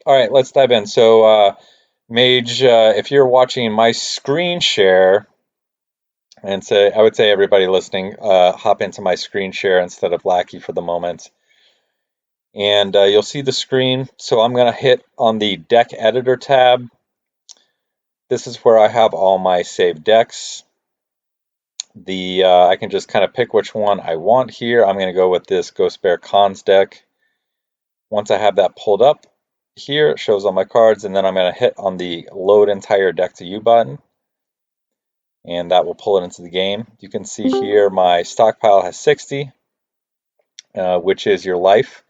All right, let's dive in. So, Mage, if you're watching my screen share, and say, I would say everybody listening, hop into my screen share instead of Lackey for the moment, and you'll see the screen. So I'm going to hit on the deck editor tab. This is where I have all my saved decks. I can just kind of pick which one I want here. I'm going to go with this Ghost Bear Cons deck. Once I have that pulled up here, it shows all my cards, and then I'm going to hit on the Load Entire Deck to You button, and that will pull it into the game. You can see here my stockpile has 60, which is your life.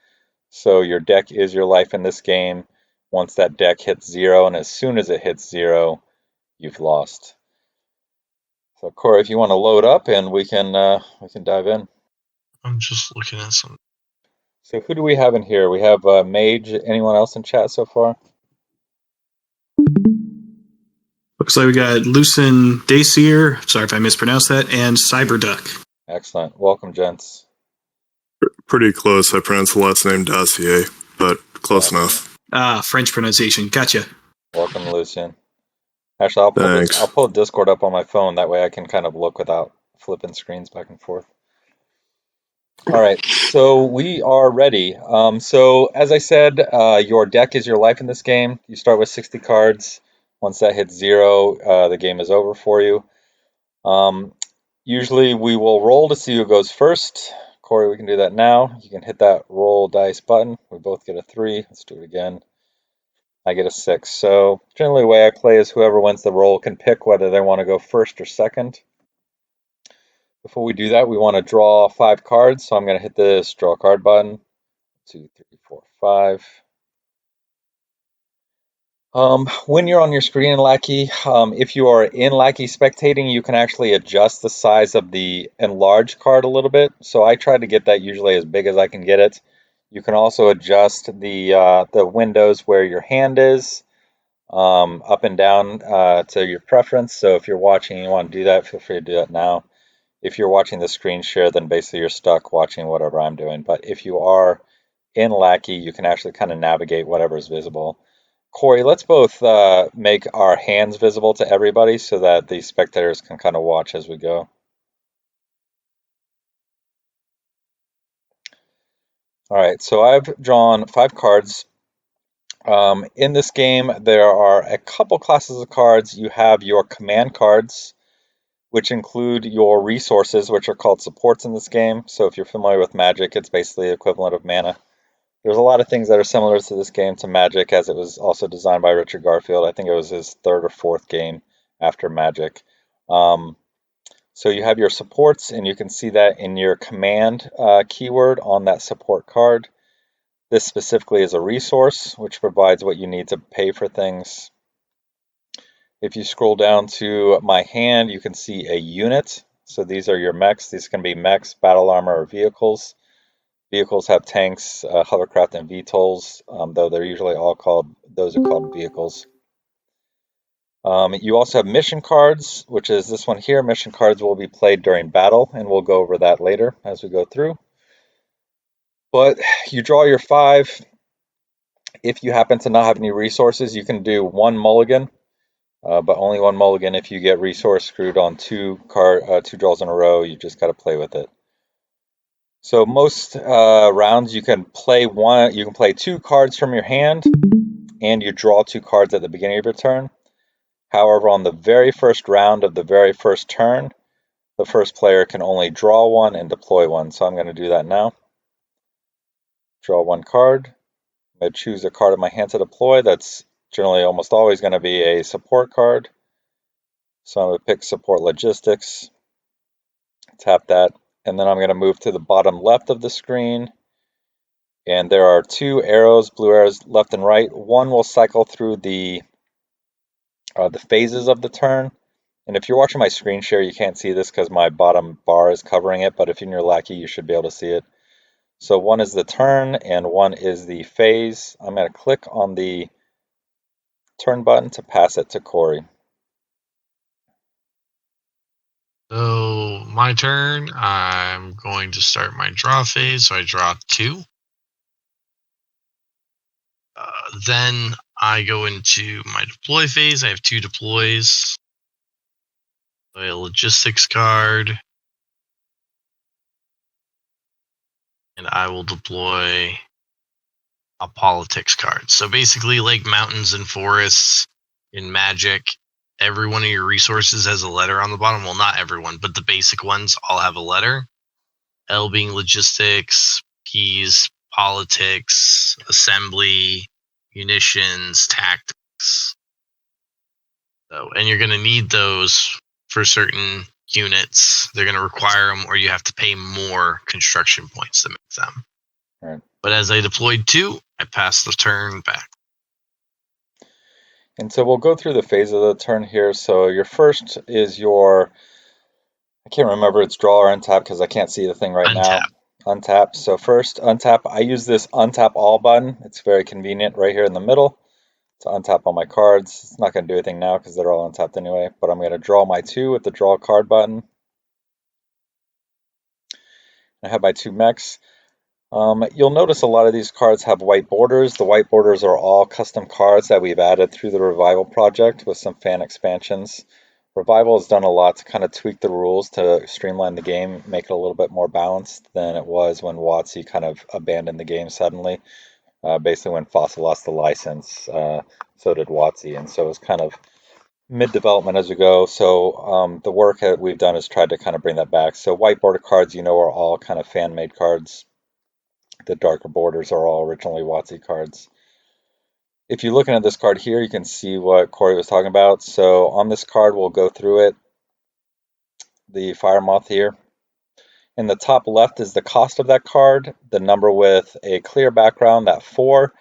So your deck is your life in this game. Once that deck hits 0, and as soon as it hits 0, you've lost. So Corey, if you want to load up, and we can dive in. I'm just looking at some. So who do we have in here? We have Mage. Anyone else in chat so far? Looks like we got Lucen Dacier, sorry if I mispronounced that, and Cyberduck. Excellent. Welcome, gents. Pretty close. I pronounced the last name Dacier, but close enough. French pronunciation. Gotcha. Welcome, Lucian. Actually, I'll pull Discord up on my phone. That way I can kind of look without flipping screens back and forth. All right, so we are ready. So as I said, your deck is your life in this game. You start with 60 cards. Once that hits 0, the game is over for you. Usually we will roll to see who goes first. Corey, we can do that now. You can hit that roll dice button. We both get a 3. Let's do it again. I get a 6. So generally the way I play is whoever wins the roll can pick whether they want to go first or second. Before we do that, we want to draw 5 cards. So I'm going to hit this draw card button. 2, 3, 4, 5. When you're on your screen in Lackey, if you are in Lackey spectating, you can actually adjust the size of the enlarged card a little bit. So I try to get that usually as big as I can get it. You can also adjust the windows where your hand is, up and down to your preference. So if you're watching and you want to do that, feel free to do that now. If you're watching the screen share, then basically you're stuck watching whatever I'm doing. But if you are in Lackey, you can actually kind of navigate whatever is visible. Corey, let's both make our hands visible to everybody so that the spectators can kind of watch as we go. All right, so I've drawn 5 cards. In this game, there are a couple classes of cards. You have your command cards, which include your resources, which are called supports in this game. So if you're familiar with Magic, it's basically the equivalent of mana. There's a lot of things that are similar to this game, to Magic, as it was also designed by Richard Garfield. I think it was his 3rd or 4th game after Magic. So you have your supports, and you can see that in your command keyword on that support card. This specifically is a resource, which provides what you need to pay for things. If you scroll down to my hand, you can see a unit. So these are your mechs. These can be mechs, battle armor, or vehicles. Vehicles have tanks, hovercraft, and VTOLs, though they're usually all called, those are called vehicles. You also have mission cards, which is this one here. Mission cards will be played during battle, and we'll go over that later as we go through. But you draw your 5. If you happen to not have any resources, you can do 1 mulligan, but only 1 mulligan if you get resource screwed on 2 draws in a row. You just got to play with it. So most rounds you can play 2 cards from your hand, and you draw 2 cards at the beginning of your turn. However, on the very first round of the very first turn, the first player can only draw 1 and deploy 1. So I'm going to do that now. Draw 1 card. I'm going to choose a card in my hand to deploy. That's generally almost always going to be a support card. So I'm going to pick support logistics. Tap that. And then I'm going to move to the bottom left of the screen. And there are 2 arrows, blue arrows left and right. One will cycle through the phases of the turn. And if you're watching my screen share, you can't see this because my bottom bar is covering it. But if you're in your Lackey, you should be able to see it. So one is the turn and one is the phase. I'm going to click on the turn button to pass it to Corey. So my turn, I'm going to start my draw phase. So I draw 2. Then I go into my deploy phase. I have 2 deploys. A logistics card. And I will deploy a politics card. So basically, like mountains and forests in Magic, every one of your resources has a letter on the bottom. Well, not everyone, but the basic ones all have a letter. L being logistics, P's politics, assembly, munitions, tactics. So, and you're going to need those for certain units. They're going to require them, or you have to pay more construction points to make them. Right. But as I deployed 2, I passed the turn back. And so we'll go through the phase of the turn here. So your first is your, I can't remember it's draw or untap because I can't see the thing right now. Untap. So first, untap. I use this untap all button. It's very convenient right here in the middle to untap all my cards. It's not going to do anything now because they're all untapped anyway. But I'm going to draw my 2 with the draw card button. I have my 2 mechs. You'll notice a lot of these cards have white borders. The white borders are all custom cards that we've added through the Revival project with some fan expansions. Revival has done a lot to kind of tweak the rules to streamline the game, make it a little bit more balanced than it was when WotC kind of abandoned the game suddenly. Basically when Fossil lost the license, so did WotC, and so it's kind of mid-development as we go. So the work that we've done is tried to kind of bring that back. So white border cards, are all kind of fan-made cards. The darker borders are all originally WotC cards. If you're looking at this card here, you can see what Corey was talking about. So on this card, we'll go through it. The Fire Moth here. In the top left is the cost of that card. The number with a clear background, that 4,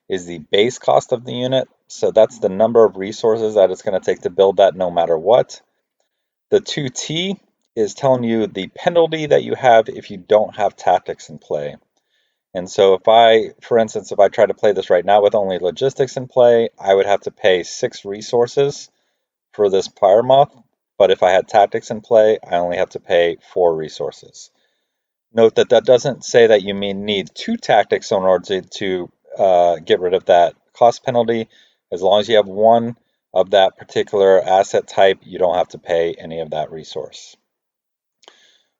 is the base cost of the unit. So that's the number of resources that it's going to take to build that no matter what. The 2T is telling you the penalty that you have if you don't have tactics in play. And so for instance, if I try to play this right now with only logistics in play, I would have to pay 6 resources for this Fire Moth. But if I had tactics in play, I only have to pay 4 resources. Note that that doesn't say that you need 2 tactics in order to get rid of that cost penalty. As long as you have 1 of that particular asset type, you don't have to pay any of that resource.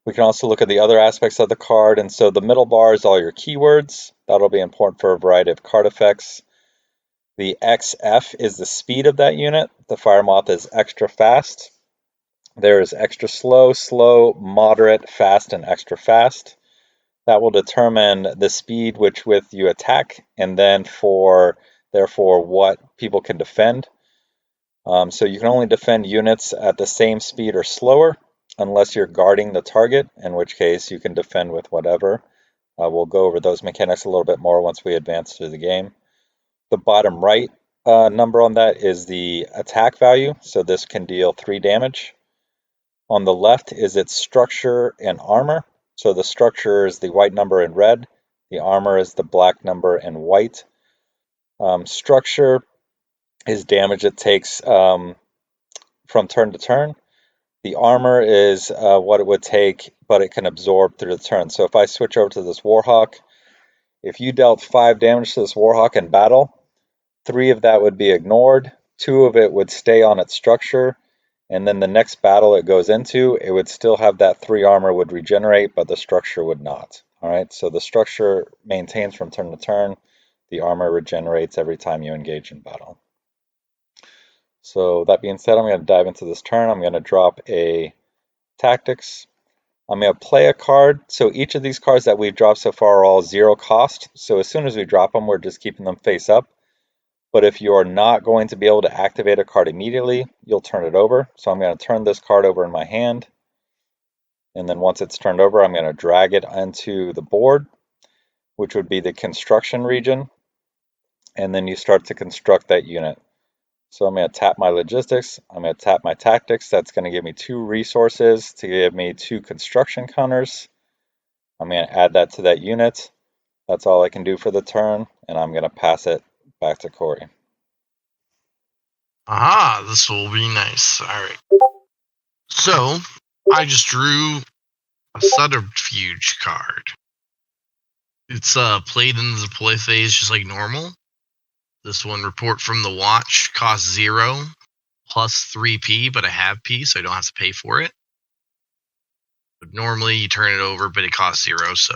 We can also look at the other aspects of the card, and so the middle bar is all your keywords. That'll be important for a variety of card effects. The XF is the speed of that unit. The Fire Moth is extra fast. There is extra slow, slow, moderate, fast, and extra fast. That will determine the speed with you attack, and then therefore what people can defend. So you can only defend units at the same speed or slower, unless you're guarding the target, in which case you can defend with whatever. We'll go over those mechanics a little bit more once we advance through the game. The bottom right number on that is the attack value, so this can deal 3 damage. On the left is its structure and armor. So the structure is the white number in red, the armor is the black number in white. Structure is damage it takes from turn to turn. The armor is what it would take, but it can absorb through the turn. So if I switch over to this Warhawk, if you dealt 5 damage to this Warhawk in battle, 3 of that would be ignored, 2 of it would stay on its structure, and then the next battle it goes into, it would still have that 3 armor would regenerate, but the structure would not. All right, so the structure maintains from turn to turn. The armor regenerates every time you engage in battle. So that being said, I'm going to dive into this turn. I'm going to drop a tactics. I'm going to play a card. So each of these cards that we've dropped so far are all 0 cost. So as soon as we drop them, we're just keeping them face up. But if you are not going to be able to activate a card immediately, you'll turn it over. So I'm going to turn this card over in my hand. And then once it's turned over, I'm going to drag it onto the board, which would be the construction region. And then you start to construct that unit. So I'm going to tap my logistics, I'm going to tap my tactics. That's going to give me 2 resources to give me 2 construction counters. I'm going to add that to that unit. That's all I can do for the turn, and I'm going to pass it back to Corey. Aha, this will be nice. All right. So I just drew a subterfuge card. It's played in the play phase just like normal. This one, report from the watch, costs 0 plus 3p, but I have p, so I don't have to pay for it. But normally you turn it over, but it costs 0, so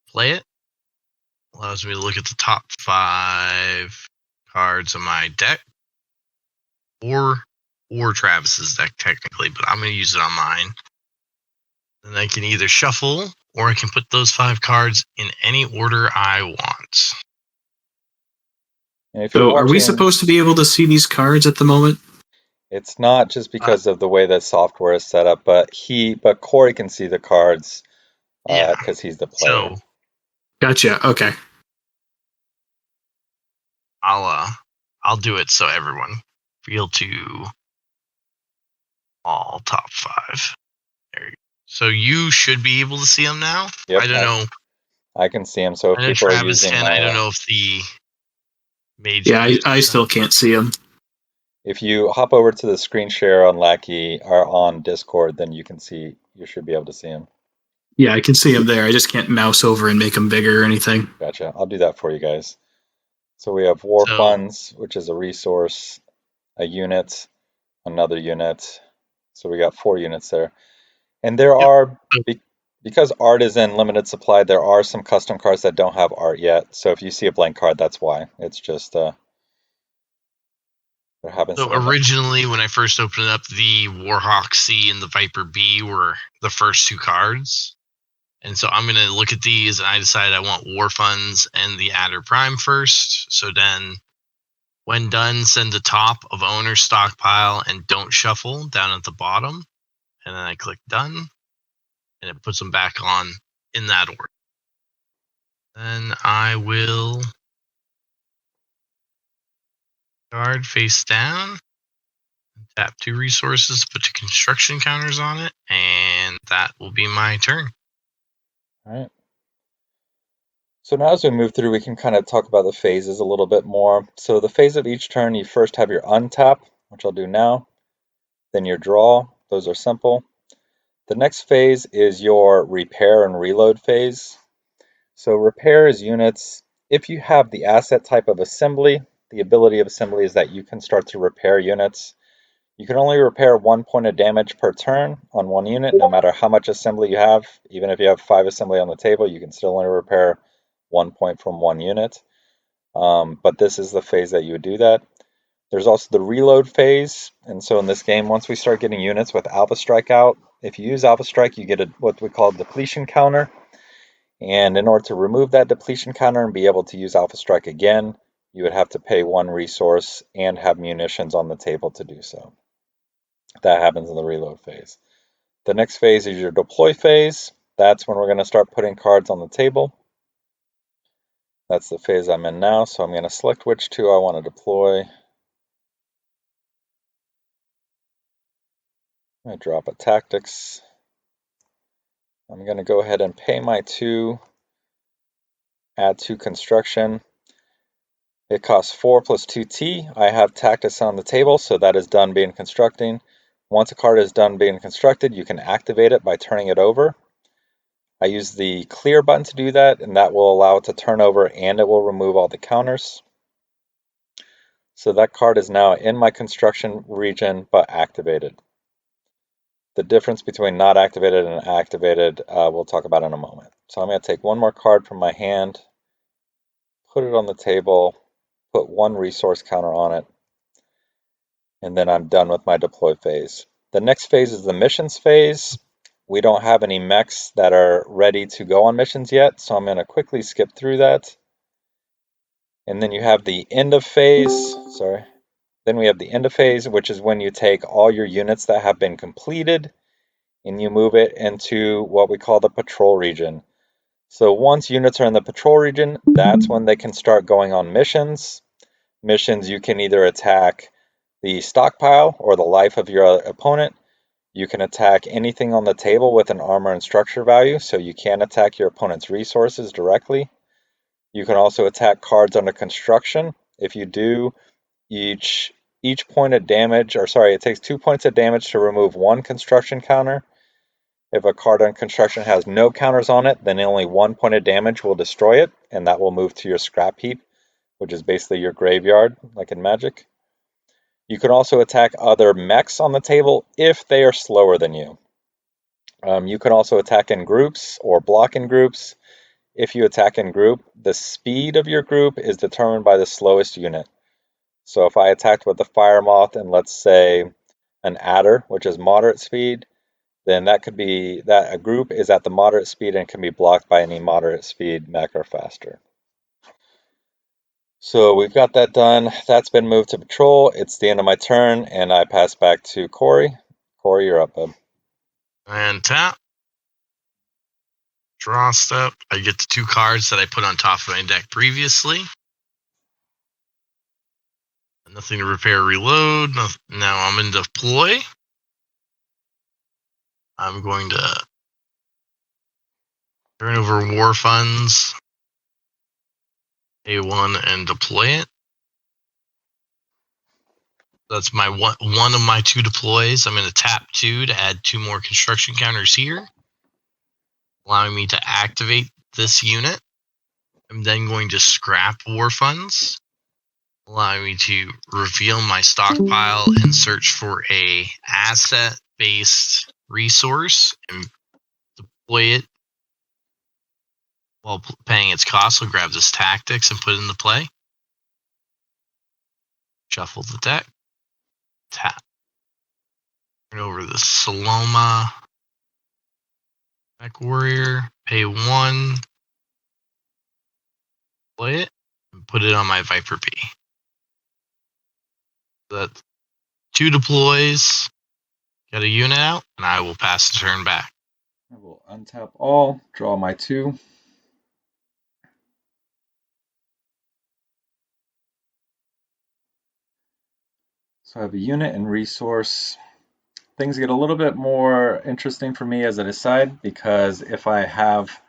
play it. Allows me to look at the top 5 cards on my deck, or Travis's deck technically, but I'm going to use it on mine. And I can either shuffle, or I can put those 5 cards in any order I want. And if you're So, are we watching, supposed to be able to see these cards at the moment? it's not just because of the way the software is set up, but Corey can see the cards Yeah. because he's the player. So Gotcha. Okay. I'll do it so everyone feel to all top 5. There you go. So you should be able to see them now. Yep, I don't know. I can see them. So if I know people are Travis using can. my, I don't know if the mage. Yeah, I still can't see them. if you hop over to the screen share on Lackey or on Discord, then you can see. You should be able to see them. Yeah, I can see them there. I just can't mouse over and make them bigger or anything. Gotcha. I'll do that for you guys. So we have War Funds, which is a resource, a unit, another unit. So we got 4 units there. And there are, because art is in limited supply, there are some custom cards that don't have art yet. So if you see a blank card, that's why. It's just, there happens So to be originally, when I first opened it up, the Warhawk C and the Viper B were the first 2 cards. And so I'm going to look at these, and I decided I want War Funds and the Adder Prime first. So then, when done, send the top of owner stockpile and don't shuffle down at the bottom. And then I click done, and it puts them back on in that order. Then I will card face down, tap 2 resources, put 2 construction counters on it, and that will be my turn. All right. So now as we move through, we can kind of talk about the phases a little bit more. So the phase of each turn, you first have your untap, which I'll do now, then your draw. Those are simple. The next phase is your repair and reload phase. So repair is units. If you have the asset type of assembly, the ability of assembly is that you can start to repair units. You can only repair 1 point of damage per turn on 1 unit, no matter how much assembly you have. Even if you have 5 assembly on the table, you can still only repair 1 point from 1 unit. But this is the phase that you would do that. There's also the reload phase. And so in this game, once we start getting units with Alpha Strike out, if you use Alpha Strike, you get what we call a depletion counter. And in order to remove that depletion counter and be able to use Alpha Strike again, you would have to pay 1 resource and have munitions on the table to do so. That happens in the reload phase. The next phase is your deploy phase. That's when we're going to start putting cards on the table. That's the phase I'm in now, so I'm going to select which 2 I want to deploy. I'm going to drop a tactics. I'm going to go ahead and pay my 2, add 2 construction. It costs 4 plus 2t. I have tactics on the table, so that is done being constructing. Once a card is done being constructed, you can activate it by turning it over. I use the clear button to do that, and that will allow it to turn over and it will remove all the counters. So that card is now in my construction region, but activated. The difference between not activated and activated, we'll talk about in a moment. So I'm going to take 1 more card from my hand, put it on the table, put 1 resource counter on it, and then I'm done with my deploy phase. The next phase is the missions phase. We don't have any mechs that are ready to go on missions yet, so I'm going to quickly skip through that. And then you have the end of phase, Then we have the end of phase, which is when you take all your units that have been completed and you move it into what we call the patrol region. So once units are in the patrol region, that's when they can start going on missions. Missions, you can either attack the stockpile or the life of your opponent. You can attack anything on the table with an armor and structure value, so you can attack your opponent's resources directly. You can also attack cards under construction. If you do, each point of damage, it takes 2 points of damage to remove 1 construction counter. If a card on construction has no counters on it, then only 1 point of damage will destroy it, and that will move to your scrap heap, which is basically your graveyard, like in Magic. You can also attack other mechs on the table if they are slower than you. You can also attack in groups or block in groups. If you attack in group, the speed of your group is determined by the slowest unit. So if I attacked with the Fire Moth and let's say an Adder, which is moderate speed, then that could be that a group is at the moderate speed and can be blocked by any moderate speed mech or faster. So we've got that done. That's been moved to patrol. It's the end of my turn, and I pass back to Corey. Corey, you're up, bud. And tap. Draw step. I get the 2 cards that I put on top of my deck previously. Nothing to repair, reload. Now I'm in deploy. I'm going to turn over war funds, A1, and deploy it. That's my one of my 2 deploys. I'm going to tap 2 to add 2 more construction counters here, allowing me to activate this unit. I'm then going to scrap war funds, allowing me to reveal my stockpile and search for a asset-based resource and deploy it while paying its cost. So grab this tactics and put it into play. Shuffle the deck. Tap. Turn over the Saloma MechWarrior. Pay 1. Play it. And put it on my Viper B. That's 2 deploys. Got a unit out, and I will pass the turn back. I will untap all, draw my 2. So I have a unit and resource. Things get a little bit more interesting for me as I decide, because if I have,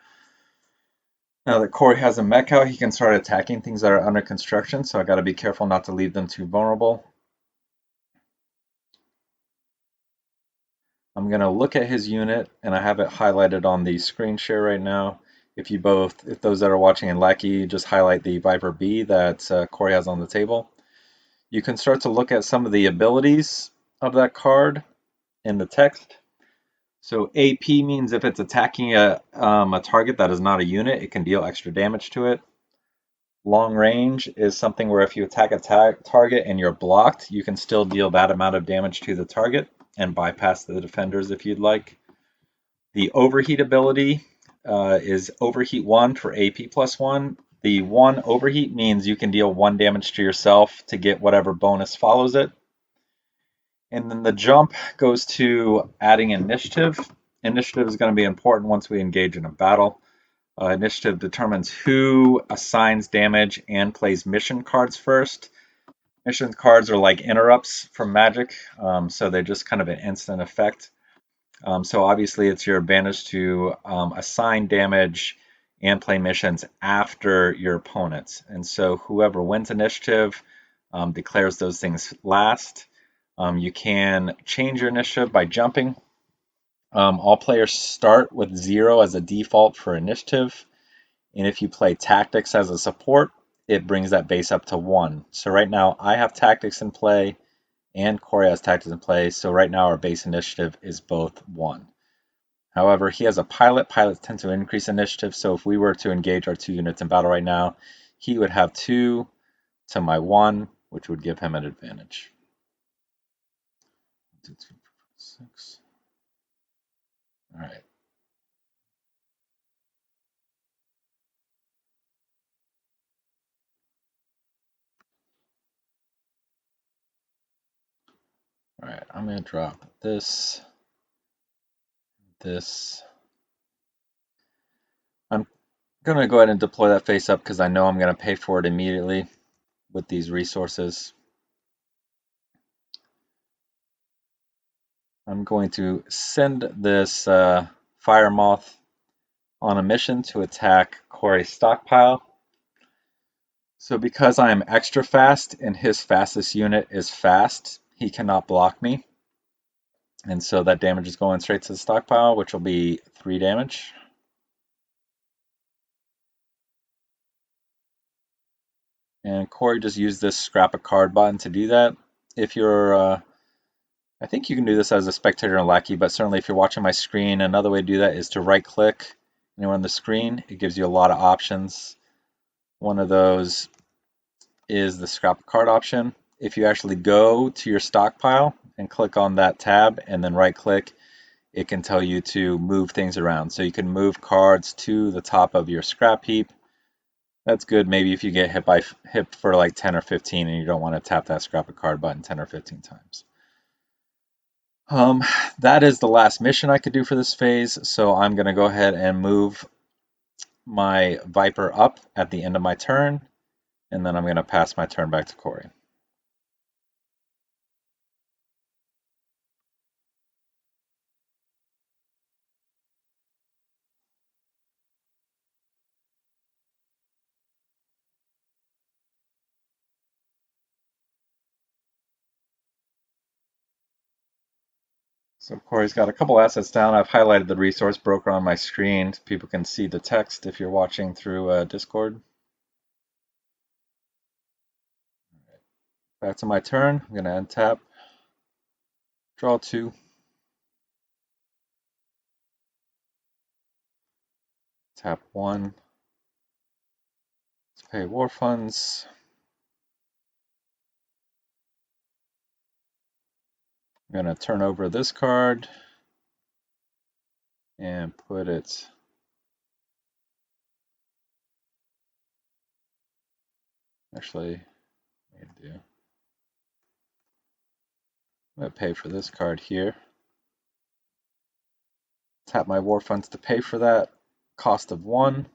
now that Corey has a mech out, he can start attacking things that are under construction, so I got to be careful not to leave them too vulnerable. I'm going to look at his unit, and I have it highlighted on the screen share right now. If those that are watching in Lackey, just highlight the Viper B that Corey has on the table. You can start to look at some of the abilities of that card in the text. So AP means if it's attacking a target that is not a unit, it can deal extra damage to it. Long range is something where if you attack a target and you're blocked, you can still deal that amount of damage to the target and bypass the defenders if you'd like. The overheat ability is overheat 1 for AP plus 1. The 1 overheat means you can deal 1 damage to yourself to get whatever bonus follows it. And then the jump goes to adding initiative. Initiative is going to be important once we engage in a battle. Initiative determines who assigns damage and plays mission cards first. Mission cards are like interrupts from Magic, so they're just kind of an instant effect. So obviously it's your advantage to assign damage and play missions after your opponents. And so whoever wins initiative declares those things last. You can change your initiative by jumping. All players start with 0 as a default for initiative. And if you play tactics as a support, it brings that base up to 1. So right now I have tactics in play and Corey has tactics in play. So right now our base initiative is both 1. However, he has a pilot. Pilots tend to increase initiative. So if we were to engage our 2 units in battle right now, he would have 2 to my 1, which would give him an advantage. 1, 2, 3, 4, 5, 6. All right. All right, I'm going to drop this. I'm going to go ahead and deploy that face up because I know I'm going to pay for it immediately with these resources. I'm going to send this Fire Moth on a mission to attack Corey's stockpile. So because I am extra fast and his fastest unit is fast, he cannot block me. And so that damage is going straight to the stockpile, which will be 3 damage. And Corey just used this scrap a card button to do that. If you're, I think you can do this as a spectator and lackey, but certainly if you're watching my screen, another way to do that is to right click anywhere on the screen. It gives you a lot of options. One of those is the scrap a card option. If you actually go to your stockpile and click on that tab and then right click, it can tell you to move things around. So you can move cards to the top of your scrap heap. That's good maybe if you get hit for like 10 or 15 and you don't want to tap that scrap a card button 10 or 15 times. That is the last mission I could do for this phase, so I'm going to go ahead and move my Viper up at the end of my turn, and then I'm going to pass my turn back to Corey. So Corey's got a couple assets down. I've highlighted the resource broker on my screen so people can see the text if you're watching through Discord. Back to my turn. I'm going to untap, draw 2, tap 1, let's pay war funds. I'm going to turn over this card and put it actually, I'm going to pay for this card here. Tap my war funds to pay for that. Cost of 1. I'm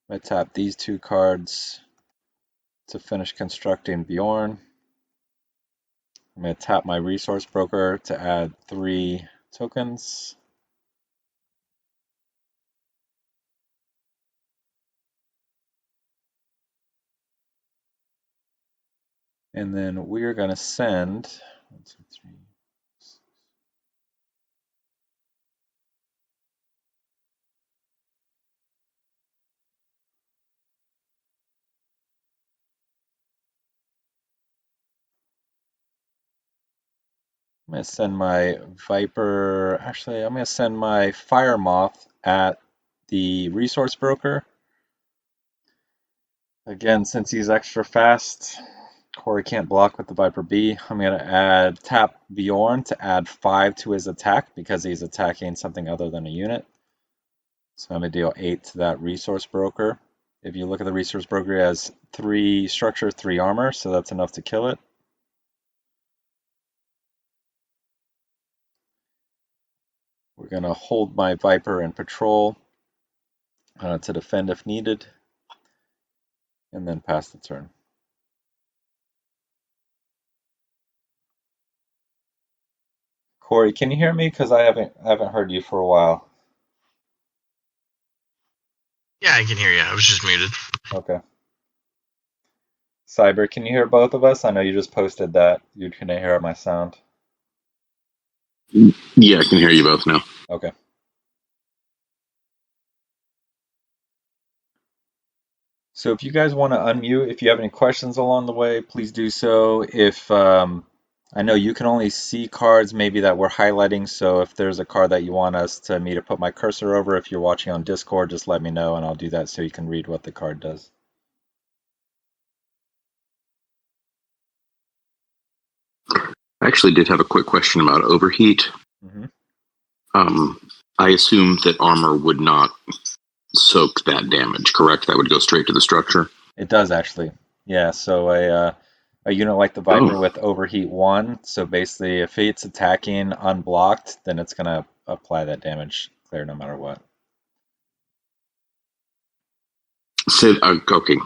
going to tap these 2 cards to finish constructing Bjorn. I'm going to tap my resource broker to add 3 tokens. And then we're going to send 1, 2, 3. I'm going to send my Viper, actually I'm going to send my Fire Moth at the resource broker. Again, since he's extra fast, Corey can't block with the Viper B. I'm going to tap Bjorn to add 5 to his attack because he's attacking something other than a unit. So I'm going to deal 8 to that resource broker. If you look at the resource broker, he has 3 structure, 3 armor, so that's enough to kill it. We're going to hold my Viper in patrol to defend if needed, and then pass the turn. Corey, can you hear me? Because I haven't heard you for a while. Yeah, I can hear you. I was just muted. Okay. Cyber, can you hear both of us? I know you just posted that you couldn't hear my sound. Yeah, I can hear you both now. Okay. So if you guys want to unmute, if you have any questions along the way, please do so. If I know you can only see cards maybe that we're highlighting, so if there's a card that you want me to put my cursor over, if you're watching on Discord, just let me know and I'll do that so you can read what the card does. I actually did have a quick question about overheat. Mm-hmm. I assume that armor would not soak that damage, correct? That would go straight to the structure? It does actually. Yeah, so a unit like the Viper with overheat 1, so basically if it's attacking unblocked, then it's going to apply that damage clear no matter what. So, okay.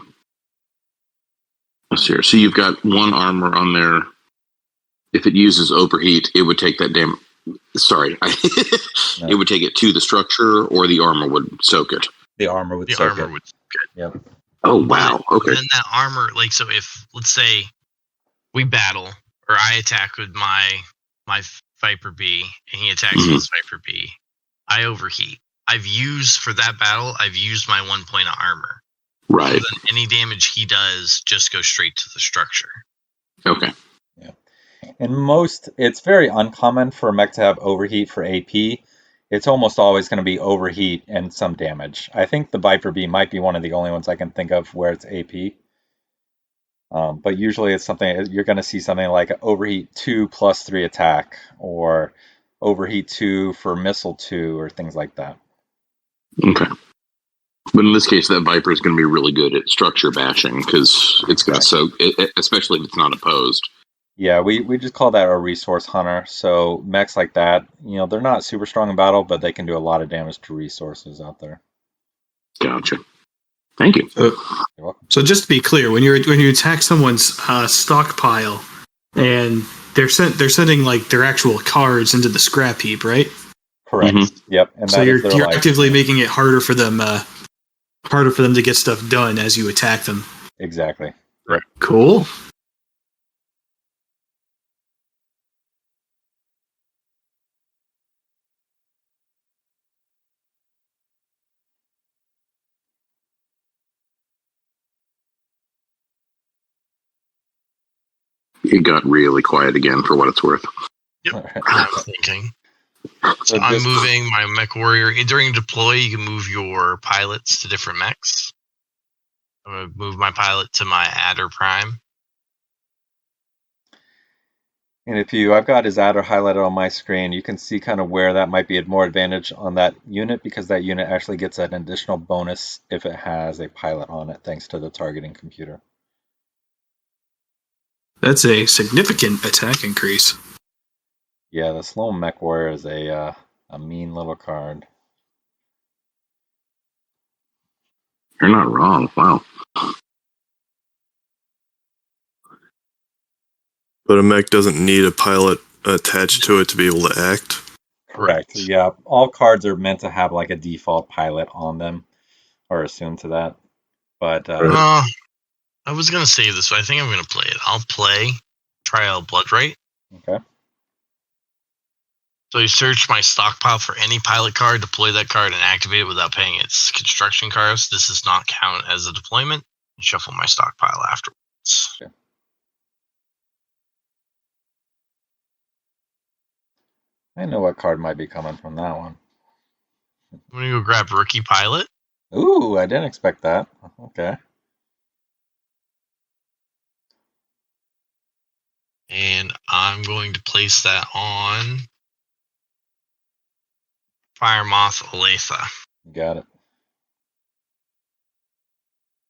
Let's see here. So you've got 1 armor on there. If it uses overheat, it would take that damage. Sorry. No. It would take it to the structure, or the armor would soak it? The armor would soak it. Yep. Oh, wow. Okay. And then that armor, like, so if, let's say, we battle, or I attack with my my Viper B, and he attacks me with Viper B, I overheat. For that battle, I've used my 1 point of armor. Right. So then any damage he does just goes straight to the structure. Okay. Yeah. And it's very uncommon for a mech to have overheat for AP. It's almost always going to be overheat and some damage. I think the Viper B might be one of the only ones I can think of where it's AP. But usually it's something, you're going to see something like overheat 2 plus 3 attack, or overheat 2 for missile 2, or things like that. Okay. But in this case, that Viper is going to be really good at structure bashing because it's going to soak, especially if it's not opposed. Yeah, we just call that a resource hunter. So mechs like that, they're not super strong in battle, but they can do a lot of damage to resources out there. Gotcha. Thank you. You're welcome. So just to be clear, when you attack someone's stockpile, and they're sending like their actual cards into the scrap heap, right? Correct. Yep. And so you're actively making it harder for them to get stuff done as you attack them. Exactly. Right. Cool. It got really quiet again for what it's worth. Yep. I'm thinking. So I'm moving my MechWarrior. During deploy, you can move your pilots to different mechs. I'm going to move my pilot to my Adder Prime. And I've got his adder highlighted on my screen, you can see kind of where that might be at more advantage on that unit, because that unit actually gets an additional bonus if it has a pilot on it, thanks to the targeting computer. That's a significant attack increase. Yeah, the slow MechWarrior is a mean little card. You're not wrong. Wow. But a mech doesn't need a pilot attached to it to be able to act. Correct. Yeah, all cards are meant to have like a default pilot on them, or assumed to that. But I was going to save this, but I think I'm going to play it. I'll play Trial Bloodright. Okay. So you search my stockpile for any pilot card, deploy that card, and activate it without paying its construction cost. This does not count as a deployment. And shuffle my stockpile afterwards. Okay. I know what card might be coming from that one. I'm going to go grab Rookie Pilot. Ooh, I didn't expect that. Okay. And I'm going to place that on Firemoth Olathe. Got it.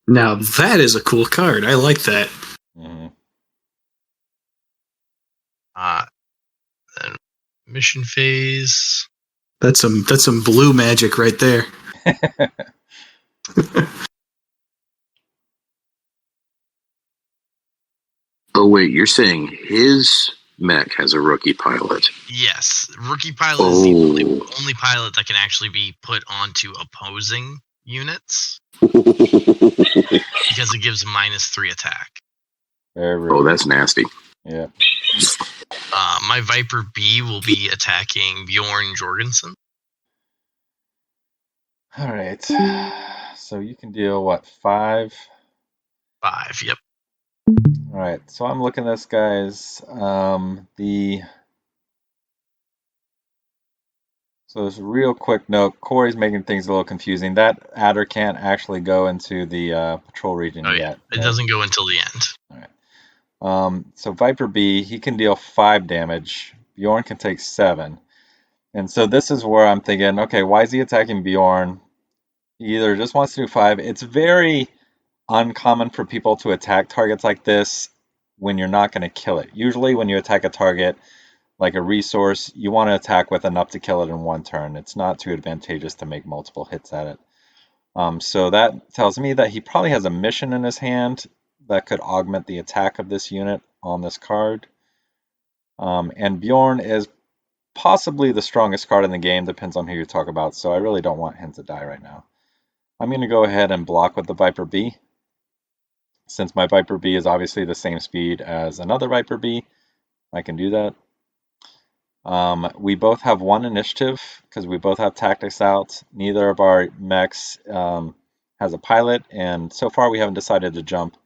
Now that is a cool card. I like that. Mm-hmm. Then mission phase. That's some blue magic right there. Oh wait, you're saying his mech has a rookie pilot? Yes, Rookie Pilot is the only pilot that can actually be put onto opposing units because it gives -3 attack. Very rude. Oh, that's nasty. Yeah. My Viper B will be attacking Bjorn Jorgensen. All right. So you can deal what, 5? 5, yep. All right. So I'm looking at this, guys. So this real quick note, Corey's making things a little confusing. That adder can't actually go into the patrol region yet. It doesn't go until the end. All right. So Viper B, he can deal 5 damage. Bjorn can take 7. And so this is where I'm thinking, okay, why is he attacking Bjorn? He either just wants to do 5. It's very uncommon for people to attack targets like this when you're not going to kill it. Usually when you attack a target like a resource, you want to attack with enough to kill it in one turn. It's not too advantageous to make multiple hits at it. So that tells me that he probably has a mission in his hand that could augment the attack of this unit on this card. And Bjorn is possibly the strongest card in the game, depends on who you talk about, so I really don't want him to die right now. I'm going to go ahead and block with the Viper B. Since my Viper B is obviously the same speed as another Viper B, I can do that. We both have 1 initiative because we both have tactics out. Neither of our mechs has a pilot, and so far we haven't decided to jump,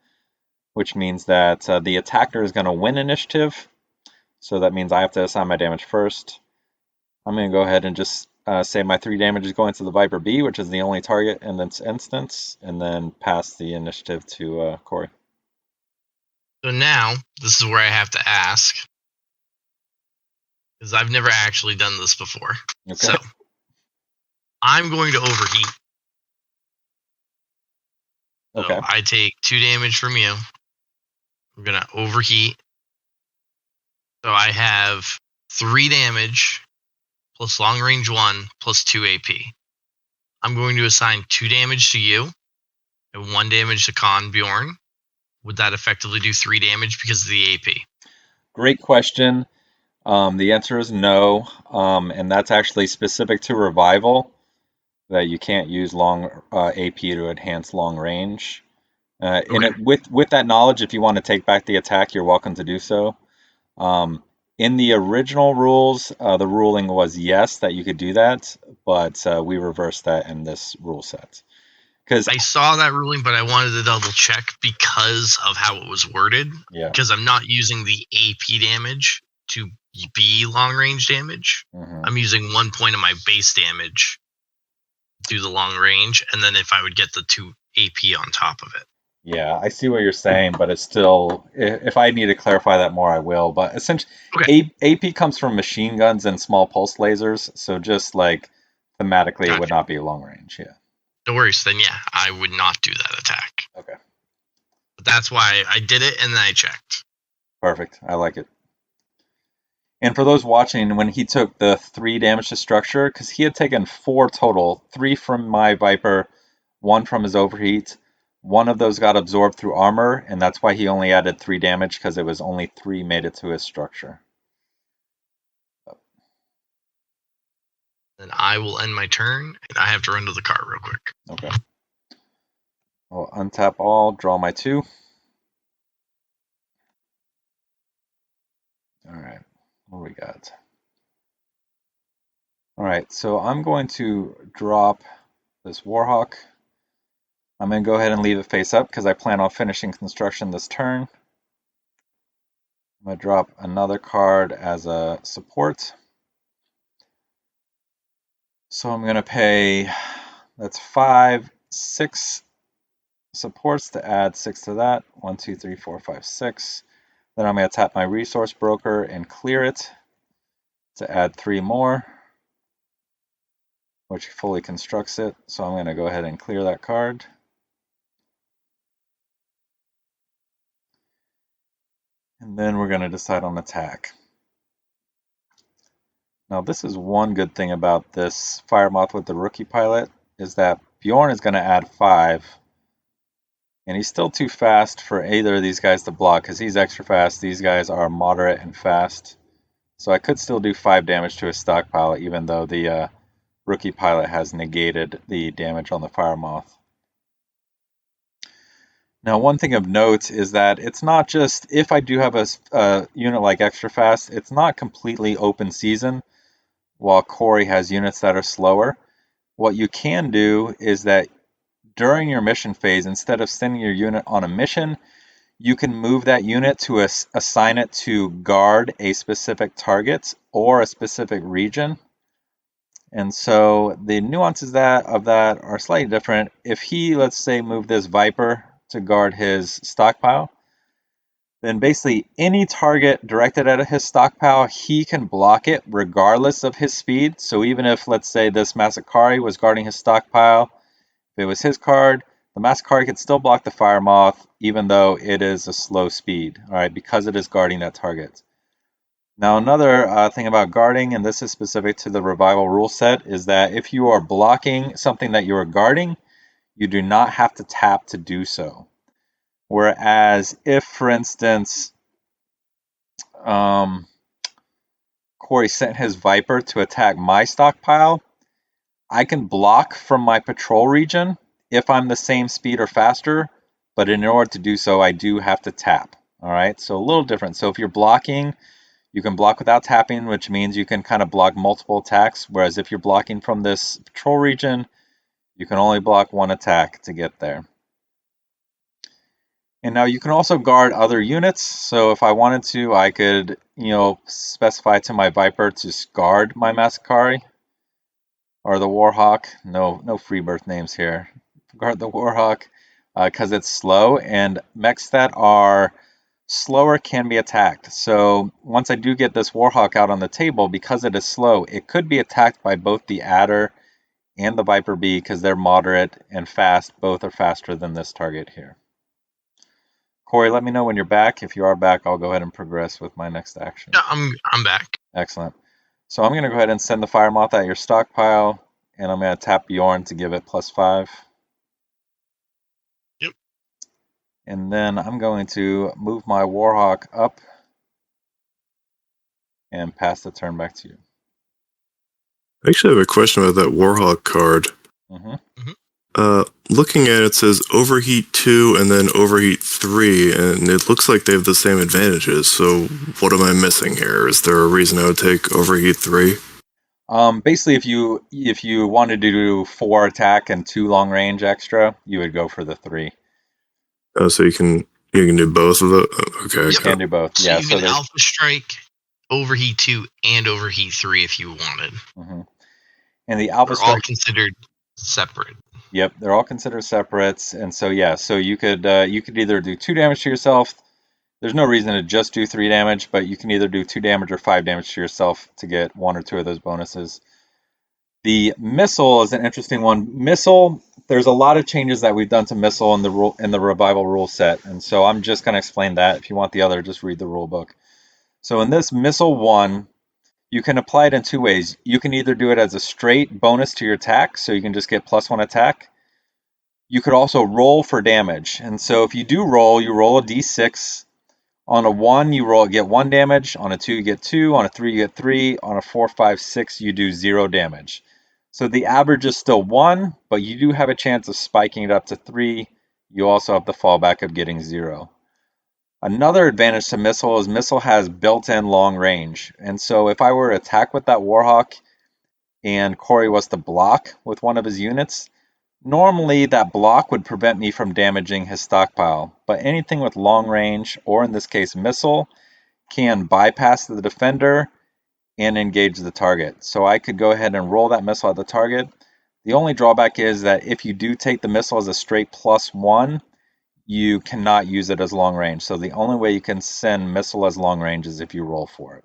which means that the attacker is going to win initiative. So that means I have to assign my damage first. I'm going to go ahead and just say my 3 damage is going to the Viper B, which is the only target in this instance, and then pass the initiative to Corey. So now, this is where I have to ask, because I've never actually done this before. Okay. So, I'm going to overheat. So Okay. I take 2 damage from you. I'm going to overheat. So I have 3 damage plus long range 1 plus 2 AP. I'm going to assign 2 damage to you and 1 damage to Con Bjorn. Would that effectively do 3 damage because of the AP? Great question. The answer is no, and that's actually specific to Revival, that you can't use long AP to enhance long range. Okay. With that knowledge, if you want to take back the attack, you're welcome to do so. In the original rules, the ruling was yes, that you could do that, but we reversed that in this rule set. Because I saw that ruling, but I wanted to double check because of how it was worded. yeah, Because I'm not using the AP damage to be long range damage. I'm using 1 point of my base damage to do the long range, and then if I would get the 2 AP on top of it. yeah, I see what you're saying, but it's still, if I need to clarify that more, I will. But essentially, Okay. AP comes from machine guns and small pulse lasers, so just like thematically, it would Gotcha. not be long range. Yeah. No worries. Then yeah, I would not do that attack. Okay. But that's why I did it, and then I checked. Perfect. I like it. And for those watching, when he took the 3 damage to structure, because he had taken 4 total, 3 from my Viper, 1 from his overheat. 1 of those got absorbed through armor, and that's why he only added 3 damage, because it was only 3 made it to his structure. Then I will end my turn, and I have to run to the car real quick. Okay. I'll untap all, draw my 2. Alright, what do we got? Alright, so I'm going to drop this Warhawk. I'm going to go ahead and leave it face up because I plan on finishing construction this turn. I'm going to drop another card as a support. So I'm going to pay, that's 5, 6 supports to add 6 to that. 1, 2, 3, 4, 5, 6. Then I'm going to tap my resource broker and clear it to add 3 more, which fully constructs it. So I'm going to go ahead and clear that card. And then we're going to decide on attack. Now this is one good thing about this Fire Moth with the rookie pilot, is that Bjorn is going to add 5. And he's still too fast for either of these guys to block because he's extra fast. These guys are moderate and fast. So I could still do 5 damage to his stockpile even though the rookie pilot has negated the damage on the Fire Moth. Now one thing of note is that it's not just, if I do have a unit like extra fast, it's not completely open season while Corey has units that are slower. What you can do is that during your mission phase, instead of sending your unit on a mission, you can move that unit to assign it to guard a specific target or a specific region. And so the nuances of that are slightly different. If he, let's say, moved this Viper to guard his stockpile, then basically any target directed at his stockpile, he can block it regardless of his speed. So even if, let's say, this Masakari was guarding his stockpile, if it was his card, the Masakari could still block the Fire Moth even though it is a slow speed, all right, because it is guarding that target. Now another thing about guarding, and this is specific to the Revival rule set, is that if you are blocking something that you are guarding, you do not have to tap to do so. Whereas if, for instance, Corey sent his Viper to attack my stockpile, I can block from my patrol region if I'm the same speed or faster, but in order to do so, I do have to tap. All right, so a little different. So if you're blocking, You can block without tapping, which means you can kind of block multiple attacks, whereas if you're blocking from this patrol region, you can only block one attack to get there. And now you can also guard other units. So if I wanted to, I could, specify to my Viper to guard my Masakari or the Warhawk. No free birth names here. Guard the Warhawk because it's slow, and mechs that are slower can be attacked. So once I do get this Warhawk out on the table, because it is slow, it could be attacked by both the Adder and the Viper B because they're moderate and fast. Both are faster than this target here. Corey, let me know when you're back. If you are back, I'll go ahead and progress with my next action. Yeah, I'm back. Excellent. So I'm going to go ahead and send the Fire Moth at your stockpile, and I'm going to tap Bjorn to give it +5. Yep. And then I'm going to move my Warhawk up and pass the turn back to you. I actually have a question about that Warhawk card. Looking at it says Overheat 2 and then Overheat 3, and it looks like they have the same advantages. So what am I missing here? Is there a reason I would take Overheat 3? Basically, if you wanted to do 4 attack and 2 long range extra, you would go for the 3. Oh, so you can do both of the. Okay, You can do both. So Yeah. you can Alpha Strike, Overheat 2, and Overheat 3 if you wanted. And the Alpha They're Strike all considered separate. Yep, they're all considered separates, and so you could either do 2 damage to yourself. There's no reason to just do 3 damage, but you can either do 2 damage or 5 damage to yourself to get 1 or 2 of those bonuses. The missile is an interesting one. Missile, there's a lot of changes that we've done to missile in the revival rule set, and so I'm just going to explain that. If you want the other, just read the rule book. So in this missile 1, you can apply it in 2 ways. You can either do it as a straight bonus to your attack, so you can just get +1 attack. You could also roll for damage. And so if you do roll, you roll a d6. On a 1, you get 1 damage. On a 2, you get 2. On a 3, you get 3. On a 4, 5, 6, you do 0 damage. So the average is still 1, but you do have a chance of spiking it up to 3. You also have the fallback of getting 0. Another advantage to Missile is Missile has built-in long range. And so if I were to attack with that Warhawk and Corey was to block with one of his units, normally that block would prevent me from damaging his stockpile. But anything with long range, or in this case Missile, can bypass the defender and engage the target. So I could go ahead and roll that missile at the target. The only drawback is that if you do take the missile as a straight +1, you cannot use it as long range. So the only way you can send missile as long range is if you roll for it.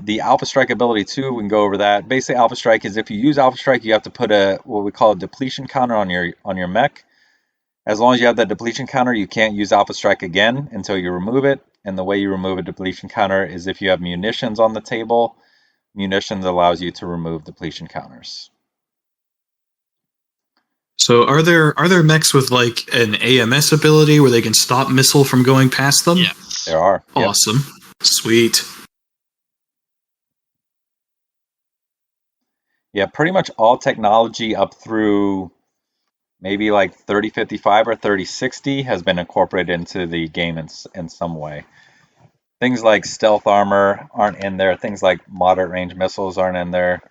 The Alpha Strike ability too, we can go over that. Basically, Alpha Strike is if you use Alpha Strike, you have to put what we call a depletion counter on your mech. As long as you have that depletion counter, you can't use Alpha Strike again until you remove it. And the way you remove a depletion counter is if you have munitions on the table. Munitions allows you to remove depletion counters. So are there mechs with like an AMS ability where they can stop missile from going past them? Yes. There are. Yep. Awesome. Sweet. Yeah, pretty much all technology up through maybe like 3055 or 3060 has been incorporated into the game in some way. Things like stealth armor aren't in there. Things like moderate range missiles aren't in there.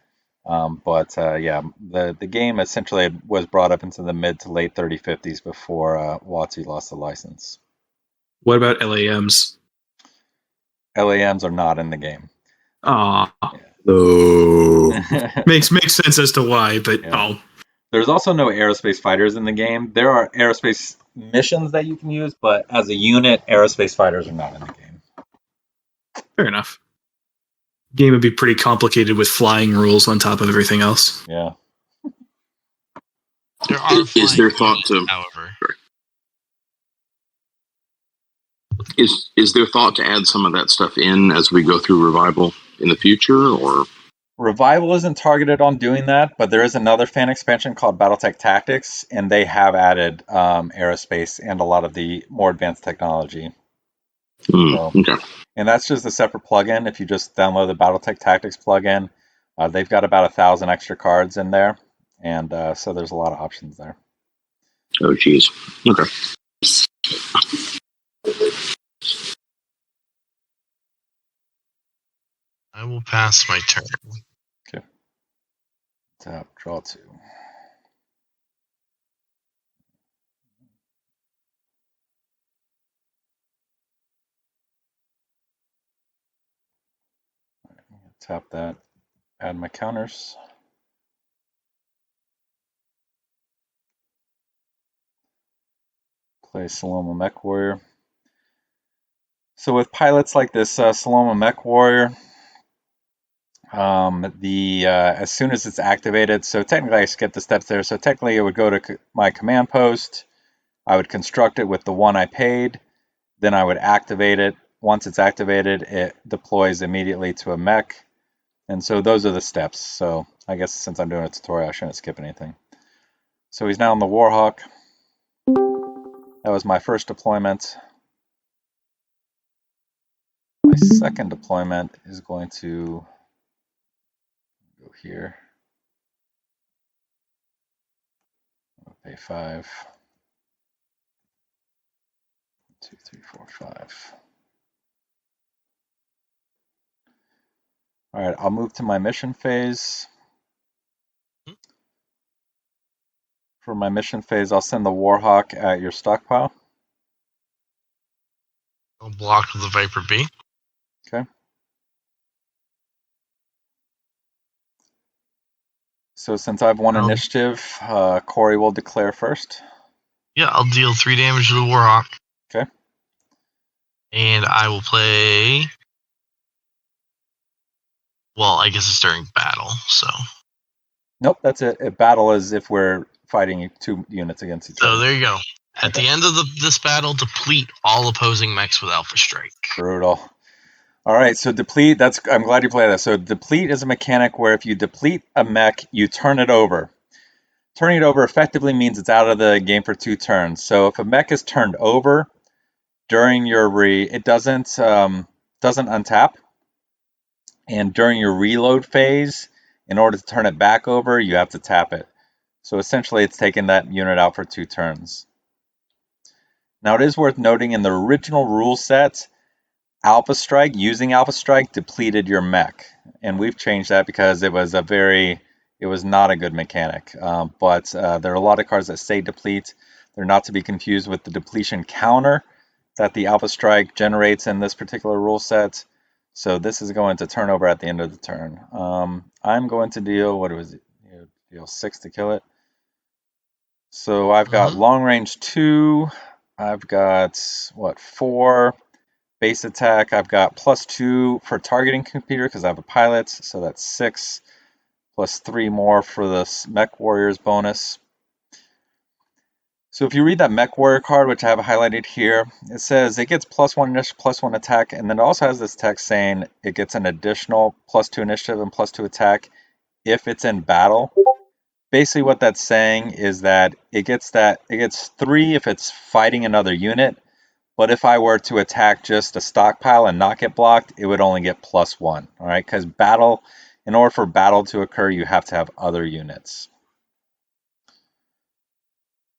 Yeah, the game essentially was brought up into the mid to late 3050s before WotC lost the license. What about LAMs? LAMs are not in the game. Ah, No. makes sense as to why, but Yeah. There's also no aerospace fighters in the game. There are aerospace missions that you can use, but as a unit, aerospace fighters are not in the game. Fair enough. Game would be pretty complicated with flying rules on top of everything else. Yeah. There are Is there flying thought units, to however. is there thought to add some of that stuff in as we go through revival in the future, or Revival isn't targeted on doing that, but there is another fan expansion called BattleTech Tactics, and they have added aerospace and a lot of the more advanced technology. Okay. And that's just a separate plugin. If you just download the BattleTech Tactics plugin, they've got about 1,000 extra cards in there, and so there's a lot of options there. Oh, geez. Okay. I will pass my turn. Okay. Tap, draw 2. Tap that, add my counters. Play Saloma MechWarrior. So with pilots like this Saloma MechWarrior, as soon as it's activated, so technically I skipped the steps there. So technically it would go to my command post. I would construct it with the one I paid. Then I would activate it. Once it's activated, it deploys immediately to a mech. And so those are the steps. So I guess since I'm doing a tutorial, I shouldn't skip anything. So he's now on the Warhawk. That was my first deployment. My second deployment is going to go here. I'll pay 5. 2, 3, 4, 5. All right, I'll move to my mission phase. For my mission phase, I'll send the Warhawk at your stockpile. I'll block with the Viper B. Okay. So since I've won initiative, Corey will declare first. Yeah, I'll deal 3 damage to the Warhawk. Okay. And I will play. Well, I guess it's during battle, so. Nope, that's it. Battle is if we're fighting 2 units against each other. So there you go. At the end of this battle, deplete all opposing mechs with Alpha Strike. Brutal. All right, so deplete, I'm glad you played that. So deplete is a mechanic where if you deplete a mech, you turn it over. Turning it over effectively means it's out of the game for 2 turns. So if a mech is turned over during your it doesn't untap. And during your reload phase, in order to turn it back over, you have to tap it. So essentially, it's taking that unit out for 2 turns. Now, it is worth noting in the original rule set, using Alpha Strike depleted your mech. And we've changed that because it was not a good mechanic. But there are a lot of cards that say deplete. They're not to be confused with the depletion counter that the Alpha Strike generates in this particular rule set. So this is going to turn over at the end of the turn. I'm going to deal, deal 6 to kill it. So I've got long range 2. I've got, 4 base attack. I've got +2 for targeting computer because I have a pilot. So that's 6 plus 3 more for the MechWarrior's bonus. So if you read that MechWarrior card, which I have highlighted here, it says it gets +1 initiative, +1 attack, and then it also has this text saying it gets an additional +2 initiative and +2 attack if it's in battle. Basically what that's saying is that it gets 3 if it's fighting another unit, but if I were to attack just a stockpile and not get blocked, it would only get +1, all right? Because in order for battle to occur, you have to have other units.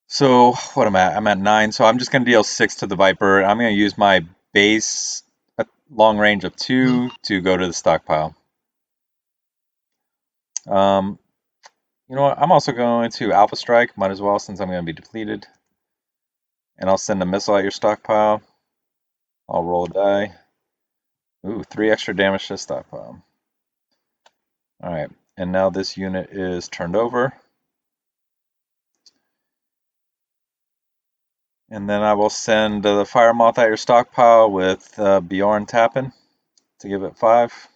So what am I at? I'm at 9, so I'm just going to deal 6 to the Viper. I'm going to use my base long range of 2 to go to the stockpile. You know what? I'm also going to Alpha Strike, might as well, since I'm going to be depleted. And I'll send a missile at your stockpile. I'll roll a die. Ooh, 3 extra damage to the stockpile. Alright, and now this unit is turned over. And then I will send the Fire Moth at your stockpile with Bjorn tapping to give it 5.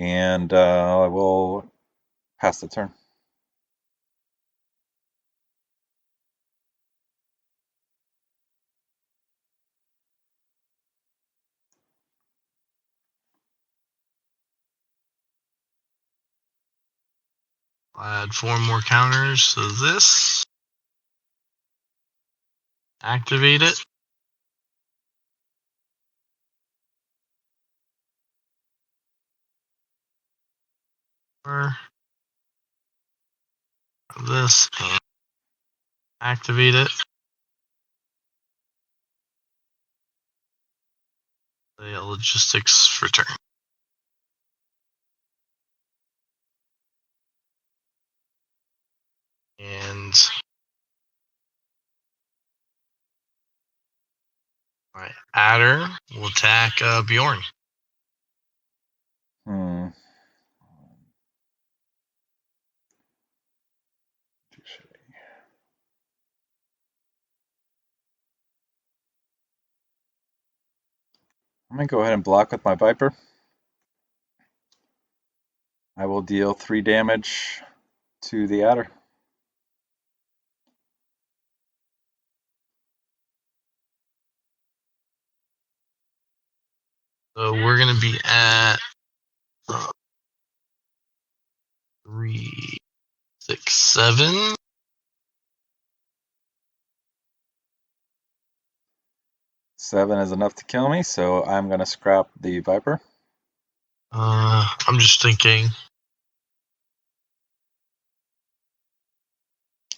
And I will pass the turn. I'll add 4 more counters to this. Activate it. This and activate it. The logistics return. And my adder will attack Bjorn. I'm going to go ahead and block with my Viper. I will deal 3 damage to the adder. So we're going to be at 3, 6, 7. 7 is enough to kill me, so I'm going to scrap the Viper. I'm just thinking.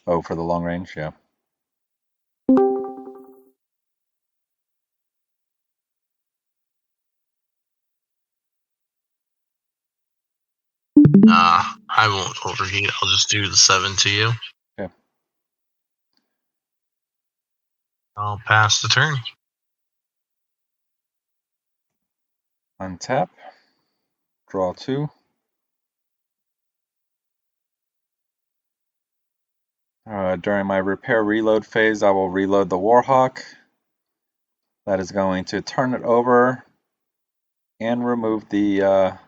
Oh, for the long range, yeah. I won't overheat. I'll just do the 7 to you. Okay. I'll pass the turn. Untap. Draw 2. During my repair reload phase, I will reload the Warhawk. That is going to turn it over and remove the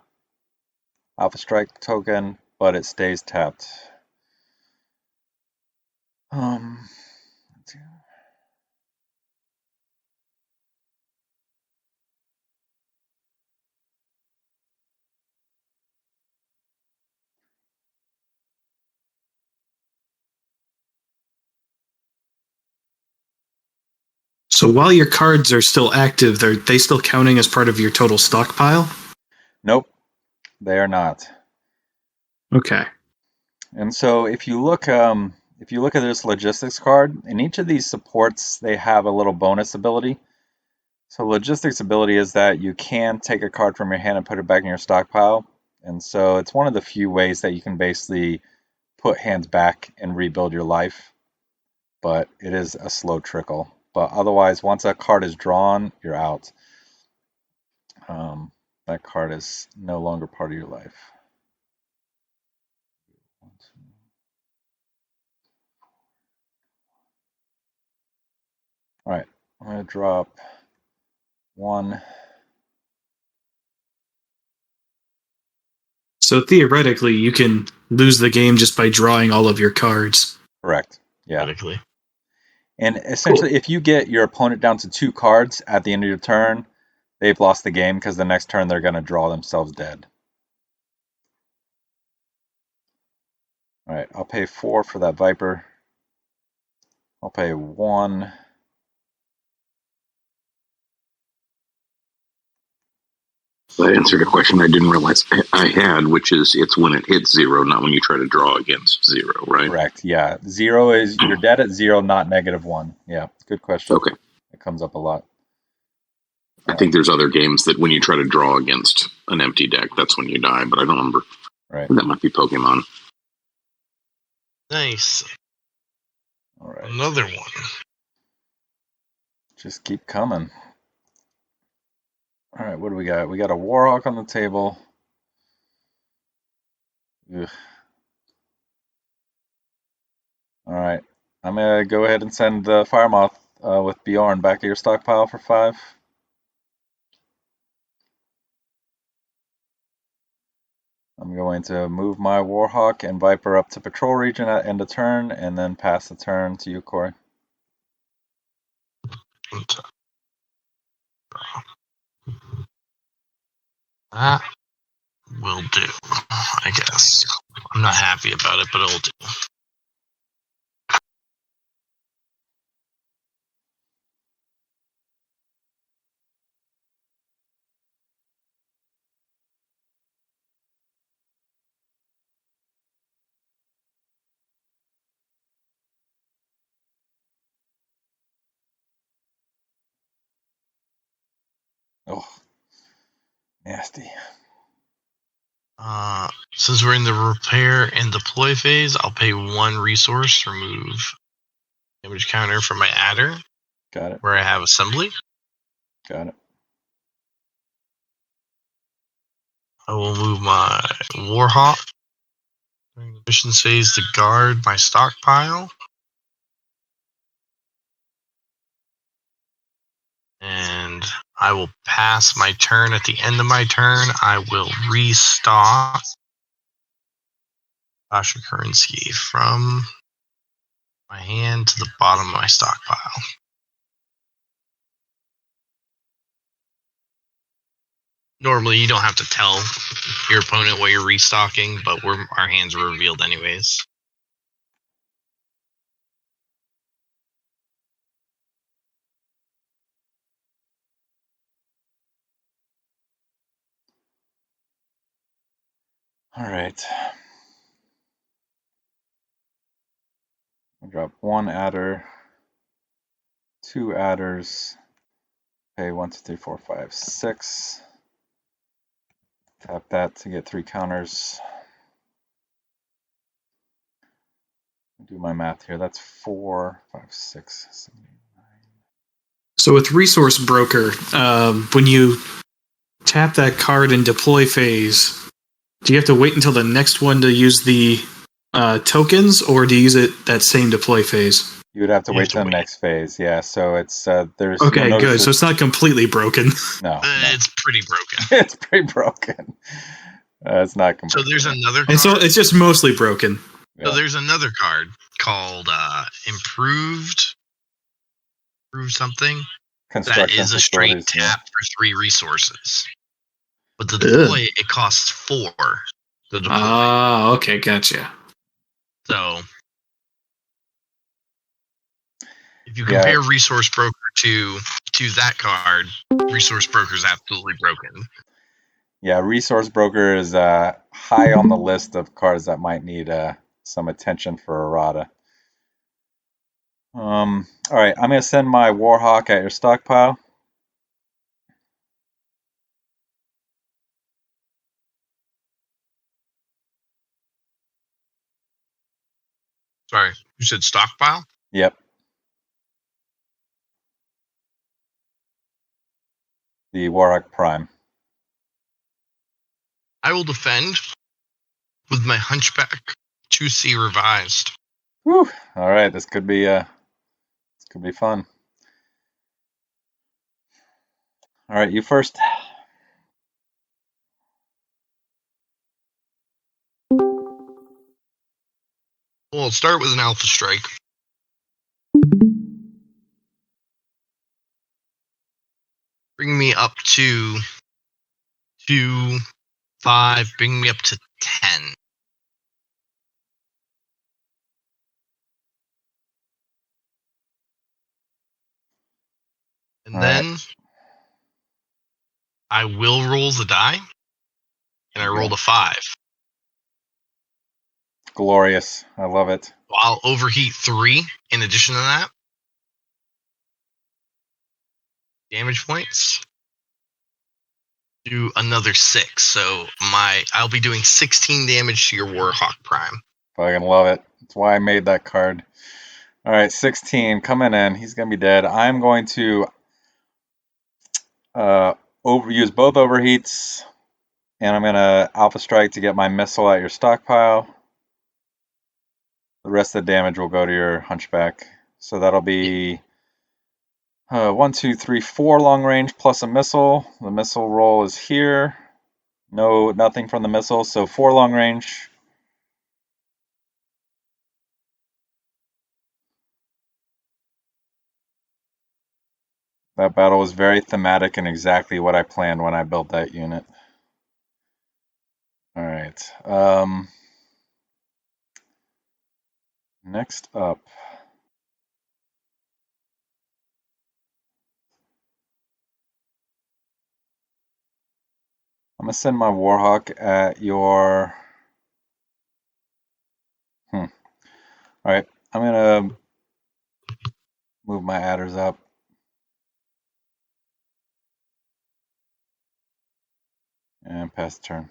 Alpha Strike token, but it stays tapped. So while your cards are still active, are they still counting as part of your total stockpile? Nope, they are not. Okay. And so if you look at this logistics card, in each of these supports, they have a little bonus ability. So logistics ability is that you can take a card from your hand and put it back in your stockpile. And so it's one of the few ways that you can basically put hands back and rebuild your life. But it is a slow trickle. But otherwise, once a card is drawn, you're out. That card is no longer part of your life. All right, I'm going to drop 1. So theoretically, you can lose the game just by drawing all of your cards. Correct. Yeah. Theoretically. And essentially, if you get your opponent down to 2 cards at the end of your turn, they've lost the game because the next turn they're going to draw themselves dead. All right, I'll pay 4 for that Viper. I'll pay 1. That answered a question I didn't realize I had, which is it's when it hits 0, not when you try to draw against 0, right? Correct. Yeah. 0 is you're dead at 0, not -1. Yeah. Good question. Okay. It comes up a lot. I think there's other games that when you try to draw against an empty deck, that's when you die, but I don't remember. Right. That might be Pokemon. Nice. All right. Another one. Just keep coming. All right, what do we got? We got a Warhawk on the table. Ugh. All right, I'm gonna go ahead and send the Firemoth with Bjorn back to your stockpile for 5. I'm going to move my Warhawk and Viper up to patrol region at end of turn, and then pass the turn to you, Corey. That will do, I guess. I'm not happy about it, but it'll do. Oh, nasty. Since we're in the repair and deploy phase, I'll pay 1 resource, remove damage counter from my adder, Got it. where I have assembly. Got it. I will move my Warhawk during the missions phase to guard my stockpile. And I will pass my turn. At the end of my turn, I will restock Sasha Kurinsky from my hand to the bottom of my stockpile. Normally, you don't have to tell your opponent what you're restocking, but our hands are revealed anyways. All right. I'll drop 1 adder, 2 adders. Pay 1, 2, 3, 4, 5, 6. Tap that to get 3 counters. Do my math here. That's 4, 5, 6, 7, 8, 9. So with Resource Broker, when you tap that card in deploy phase, do you have to wait until the next one to use the tokens, or do you use it that same deploy phase? You would have to You wait have to till the wait. next phase. Yeah, so it's there's Okay, you'll notice good. So it's not completely broken. no, It's pretty broken. it's pretty broken. It's not So complete. there's another card. And so it's just mostly broken. Yeah. So there's another card called Improved something. That Construction is a straight facilities. Yeah. tap for 3 resources. But the deploy, it costs 4. The deploy. Ah, okay, gotcha. So if you compare Resource Broker to that card, Resource Broker is absolutely broken. Yeah, Resource Broker is high on the list of cards that might need some attention for errata. All right, I'm gonna send my Warhawk at your stockpile. Sorry, you said stockpile? Yep. The Warhawk Prime. I will defend with my Hunchback 2C revised. Whew. All right, this could be fun. All right, you first. Well, I'll start with an Alpha Strike. Bring me up to 2, 5, bring me up to 10. And then I will roll the die, and I rolled a 5. Glorious. I love it. So I'll overheat 3 in addition to that. Damage points. Do another 6. So I'll be doing 16 damage to your Warhawk Prime. Fucking love it. That's why I made that card. All right, 16 coming in. He's gonna be dead. I'm going to use both overheats, and I'm gonna Alpha Strike to get my missile at your stockpile. The rest of the damage will go to your Hunchback. So that'll be 1, 2, 3, 4 long range plus a missile. The missile roll is here. Nothing from the missile. So 4 long range. That battle was very thematic and exactly what I planned when I built that unit. All right. Next up. I'm going to send my Warhawk at your... All right. I'm going to move my adders up. And pass the turn.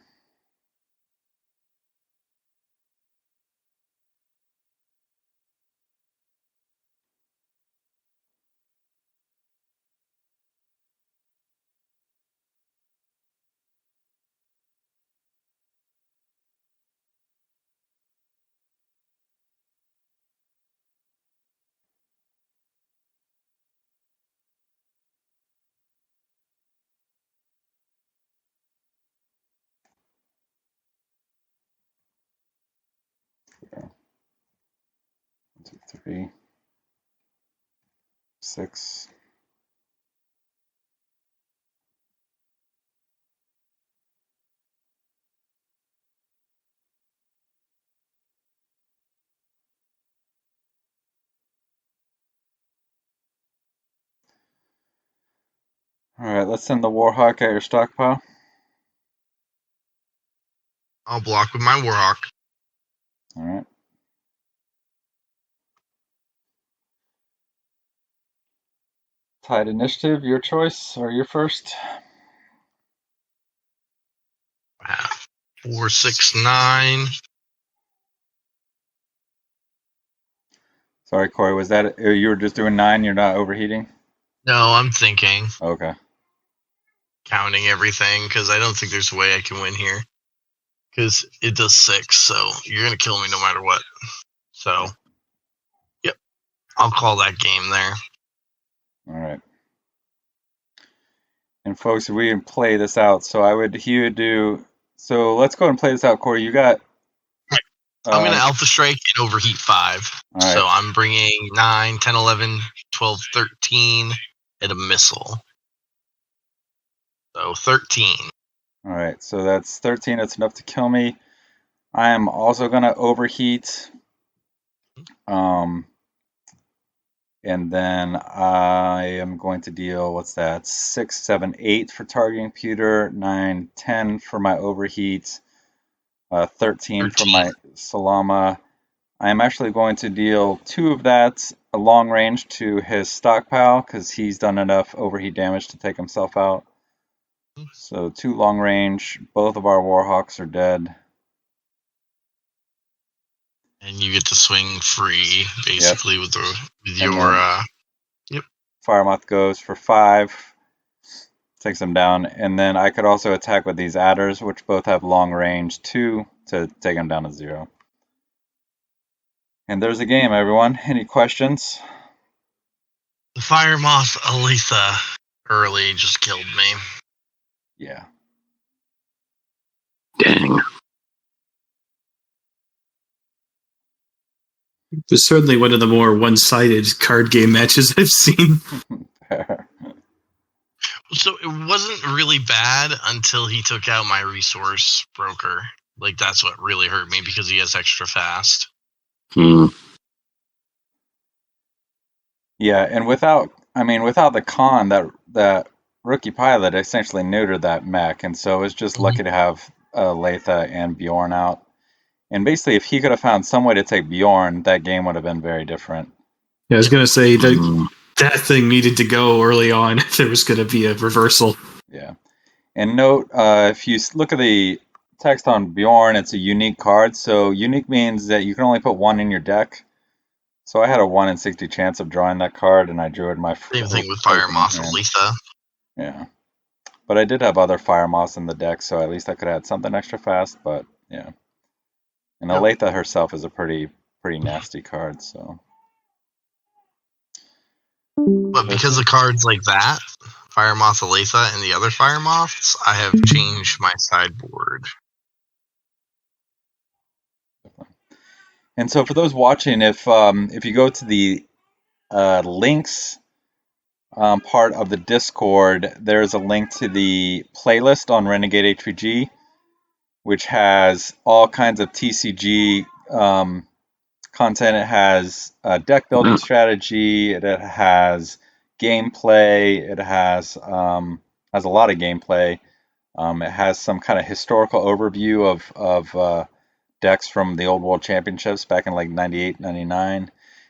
One, two, 3, 6. All right, let's send the Warhawk at your stockpile. I'll block with my Warhawk. All right. Tied initiative, your choice, or your first. 4, 6, 9. Sorry, Corey, was that you were just doing 9? You're not overheating? No, I'm thinking, Okay. counting everything, because I don't think there's a way I can win here. Because it does 6, so you're going to kill me no matter what. So, yep, I'll call that game there. All right. And folks, we can play this out. So he would do. So let's go ahead and play this out, Corey. You got. I'm going to Alpha Strike and Overheat 5. All right. So I'm bringing 9, 10, 11, 12, 13, and a missile. So 13. All right. So that's 13. That's enough to kill me. I am also going to overheat. And then I am going to deal, what's that, 6, 7, 8 for targeting computer, 9, 10 for my overheat, 13 for my Salama. I am actually going to deal 2 of that a long range to his stockpile because he's done enough overheat damage to take himself out. So 2 long range, both of our Warhawks are dead. And you get to swing free, basically, with your Firemoth goes for 5, takes him down, and then I could also attack with these adders, which both have long range 2 to take him down to 0. And there's a game, everyone. Any questions? The Fire Moth Aletha early just killed me. Yeah. Dang. It was certainly one of the more one-sided card game matches I've seen. So it wasn't really bad until he took out my resource broker. Like, that's what really hurt me because he has extra fast. Yeah, and without the con, that rookie pilot essentially neutered that mech, and so it was just lucky to have Latha and Bjorn out. And basically, if he could have found some way to take Bjorn, that game would have been very different. Yeah, I was going to say that thing needed to go early on if there was going to be a reversal. Yeah. And note, if you look at the text on Bjorn, it's a unique card. So unique means that you can only put 1 in your deck. So I had a 1 in 60 chance of drawing that card, and I drew it in my Same thing with Fire Moth Aletha. Yeah. But I did have other Fire Moths in the deck, so at least I could have had something extra fast, but yeah. And Aletha herself is a pretty nasty card, so. But because of cards like that, Fire Moth Aletha and the other Fire Moths, I have changed my sideboard. And so for those watching, if you go to the links part of the Discord, there's a link to the playlist on Renegade HPG, which has all kinds of TCG content. It has deck building strategy. It has gameplay. It has a lot of gameplay. It has some kind of historical overview of decks from the old World Championships back in like 98, 99.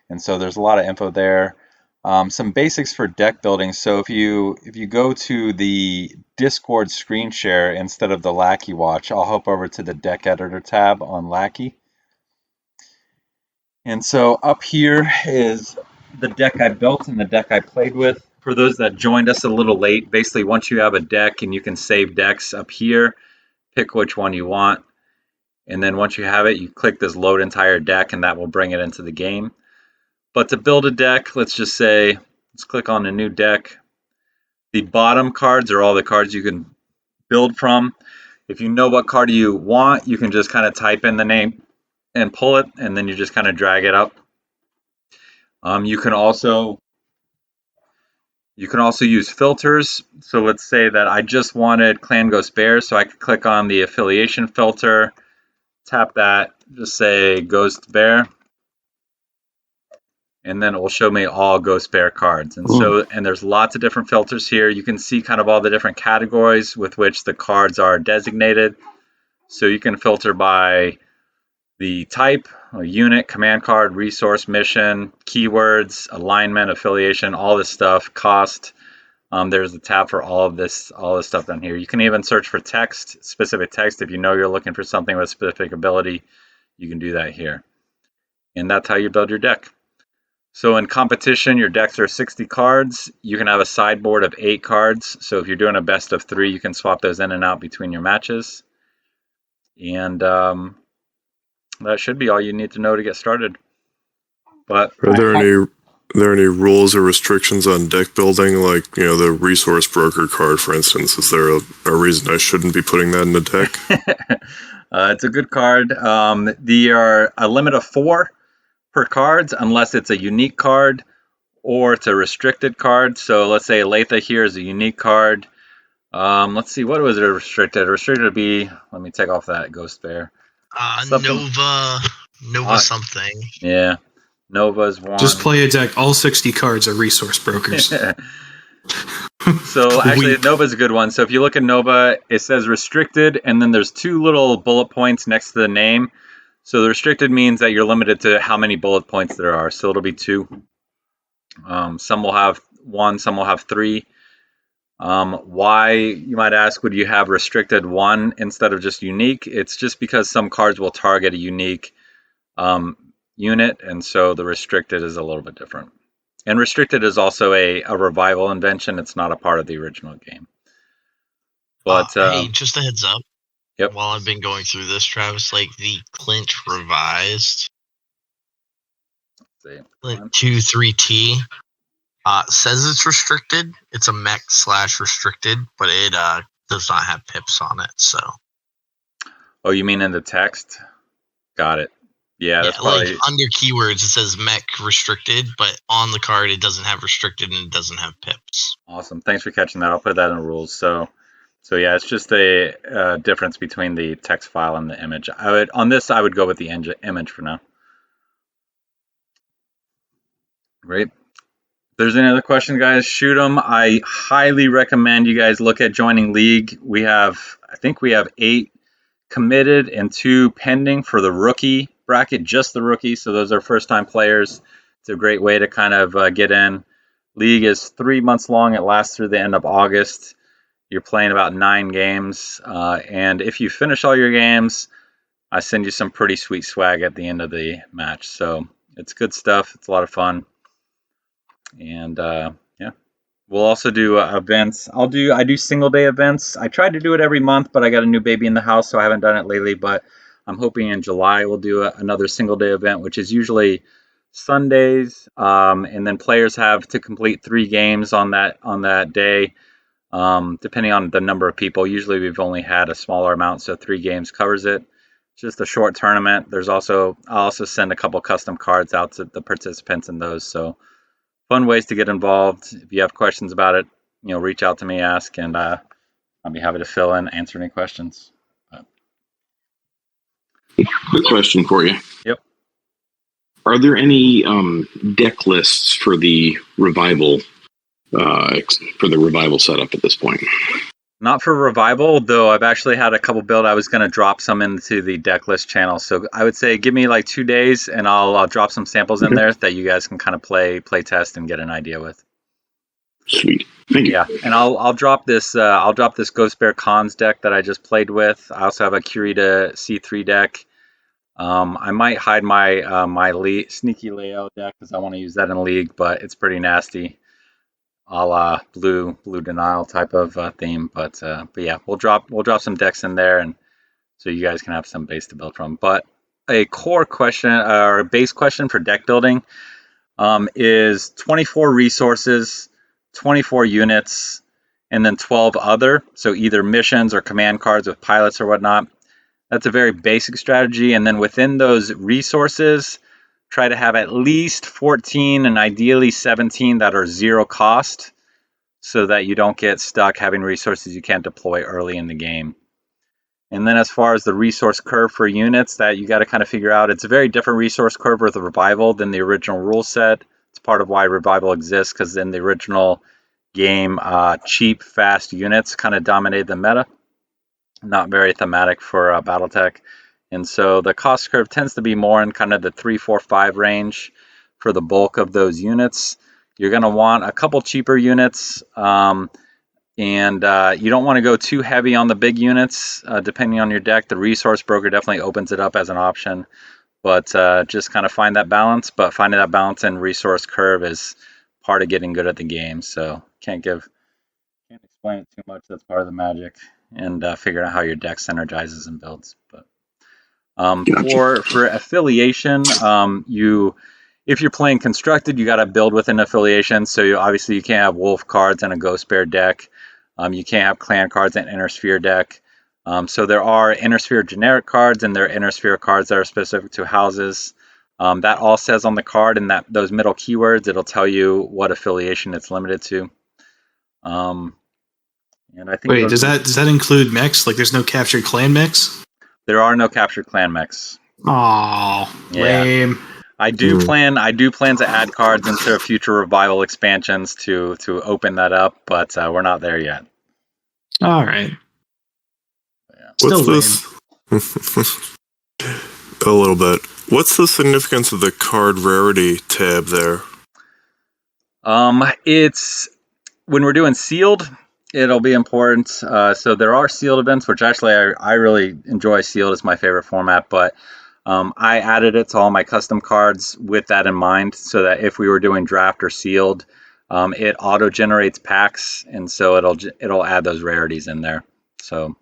And so there's a lot of info there. Some basics for deck building. So if you go to the Discord screen share instead of the Lackey Watch, I'll hop over to the deck editor tab on Lackey. And so up here is the deck I built and the deck I played with. For those that joined us a little late, basically once you have a deck and you can save decks up here, pick which one you want. And then once you have it, you click this load entire deck and that will bring it into the game. But to build a deck, let's just say, let's click on a new deck. The bottom cards are all the cards you can build from. If you know what card you want, you can just kind of type in the name and pull it, and then you just kind of drag it up. You can also use filters. So let's say that I just wanted Clan Ghost Bear, so I could click on the affiliation filter, tap that, just say Ghost Bear, and then it will show me all Ghost Bear cards. And and there's lots of different filters here. You can see kind of all the different categories with which the cards are designated. So you can filter by the type, unit, command card, resource, mission, keywords, alignment, affiliation, all this stuff, cost. There's a tab for all this stuff down here. You can even search for text, specific text. If you know you're looking for something with specific ability, you can do that here. And that's how you build your deck. So in competition, your decks are 60 cards. You can have a sideboard of 8 cards. So if you're doing a best of 3, you can swap those in and out between your matches. And that should be all you need to know to get started. But Are there any rules or restrictions on deck building? Like, the resource broker card, for instance. Is there a reason I shouldn't be putting that in the deck? It's a good card. There are a limit of 4 per cards, unless it's a unique card or it's a restricted card. So let's say Latha here is a unique card. Let's see, what was it restricted? Restricted to be, let me take off that Ghost Bear. Nova something. Yeah, Nova's one. Just play a deck. All 60 cards are resource brokers. So actually, Nova's a good one. So if you look at Nova, it says restricted, and then there's 2 little bullet points next to the name. So the restricted means that you're limited to how many bullet points there are. So it'll be 2. Some will have 1, some will have 3. Why, you might ask, would you have restricted 1 instead of just unique? It's just because some cards will target a unique unit, and so the restricted is a little bit different. And restricted is also a revival invention. It's not a part of the original game. But hey, just a heads up. Yep. While I've been going through this, Travis, like the Clint revised, Clint 2.3T, says it's restricted. It's a mech/restricted, but it does not have pips on it. So. Oh, you mean in the text? Got it. Yeah, that's probably... like under keywords it says mech restricted, but on the card it doesn't have restricted and it doesn't have pips. Awesome. Thanks for catching that. I'll put that in the rules. So yeah, it's just a difference between the text file and the image. I would go with the image for now. Great. If there's any other questions, guys, shoot them. I highly recommend you guys look at joining League. I think we have 8 committed and 2 pending for the rookie bracket, just the rookie. So those are first-time players. It's a great way to kind of get in. League is 3 months long. It lasts through the end of August. You're playing about 9 games. And if you finish all your games, I send you some pretty sweet swag at the end of the match. So it's good stuff. It's a lot of fun. And yeah, we'll also do events. I do single day events. I tried to do it every month, but I got a new baby in the house, so I haven't done it lately. But I'm hoping in July we'll do another single day event, which is usually Sundays. And then players have to complete 3 games on that day, depending on the number of people. Usually we've only had a smaller amount, so 3 games covers it. It's just a short tournament. I'll also send a couple custom cards out to the participants in those. So fun ways to get involved. If you have questions about it, reach out to me, ask, and I'll be happy to fill in, answer any questions. Quick question for you. Yep. Are there any deck lists for the revival setup at this point? Not for revival, though I've actually had a couple build. I was going to drop some into the deck list channel. So I would say give me like 2 days and I'll drop some samples in there that you guys can kind of play test and get an idea with. Sweet. Thank you. Yeah, and I'll drop this Ghost Bear Cons deck that I just played with. I also have a Kurita C3 deck. I might hide my sneaky layout deck because I want to use that in League, but it's pretty nasty, a la blue denial type of theme. But yeah, we'll drop some decks in there, and so you guys can have some base to build from. But a core question or a base question for deck building is 24 resources, 24 units, and then 12 other. So either missions or command cards with pilots or whatnot. That's a very basic strategy. And then within those resources, try to have at least 14 and ideally 17 that are 0 cost so that you don't get stuck having resources you can't deploy early in the game. And then as far as the resource curve for units, that you got to kind of figure out, it's a very different resource curve with the Revival than the original rule set. It's part of why Revival exists, because in the original game, cheap, fast units kind of dominated the meta. Not very thematic for BattleTech. And so the cost curve tends to be more in kind of the 3, 4, 5 range for the bulk of those units. You're going to want a couple cheaper units, and you don't want to go too heavy on the big units. Depending on your deck, the Resource Broker definitely opens it up as an option. But just kind of find that balance. But finding that balance in resource curve is part of getting good at the game. So can't explain it too much. That's part of the magic. And figuring out how your deck synergizes and builds. But for affiliation, if you're playing constructed, you got to build with an affiliation. So obviously you can't have wolf cards in a Ghost Bear deck. You can't have clan cards in an Inner Sphere deck. So there are Inner Sphere generic cards, and there are Inner Sphere cards that are specific to houses. That all says on the card, and that those middle keywords, it'll tell you what affiliation it's limited to. And I think does that include mechs? Like, there's no captured clan mechs? There are no captured clan mechs. Oh, lame. I do plan to add cards into future Revival expansions to open that up, but we're not there yet. All right. What's this? A little bit. What's the significance of the card rarity tab there? It's when we're doing sealed, it'll be important. So there are sealed events, which actually I really enjoy. Sealed is my favorite format, but I added it to all my custom cards with that in mind, so that if we were doing draft or sealed, it auto generates packs, and so it'll add those rarities in there. So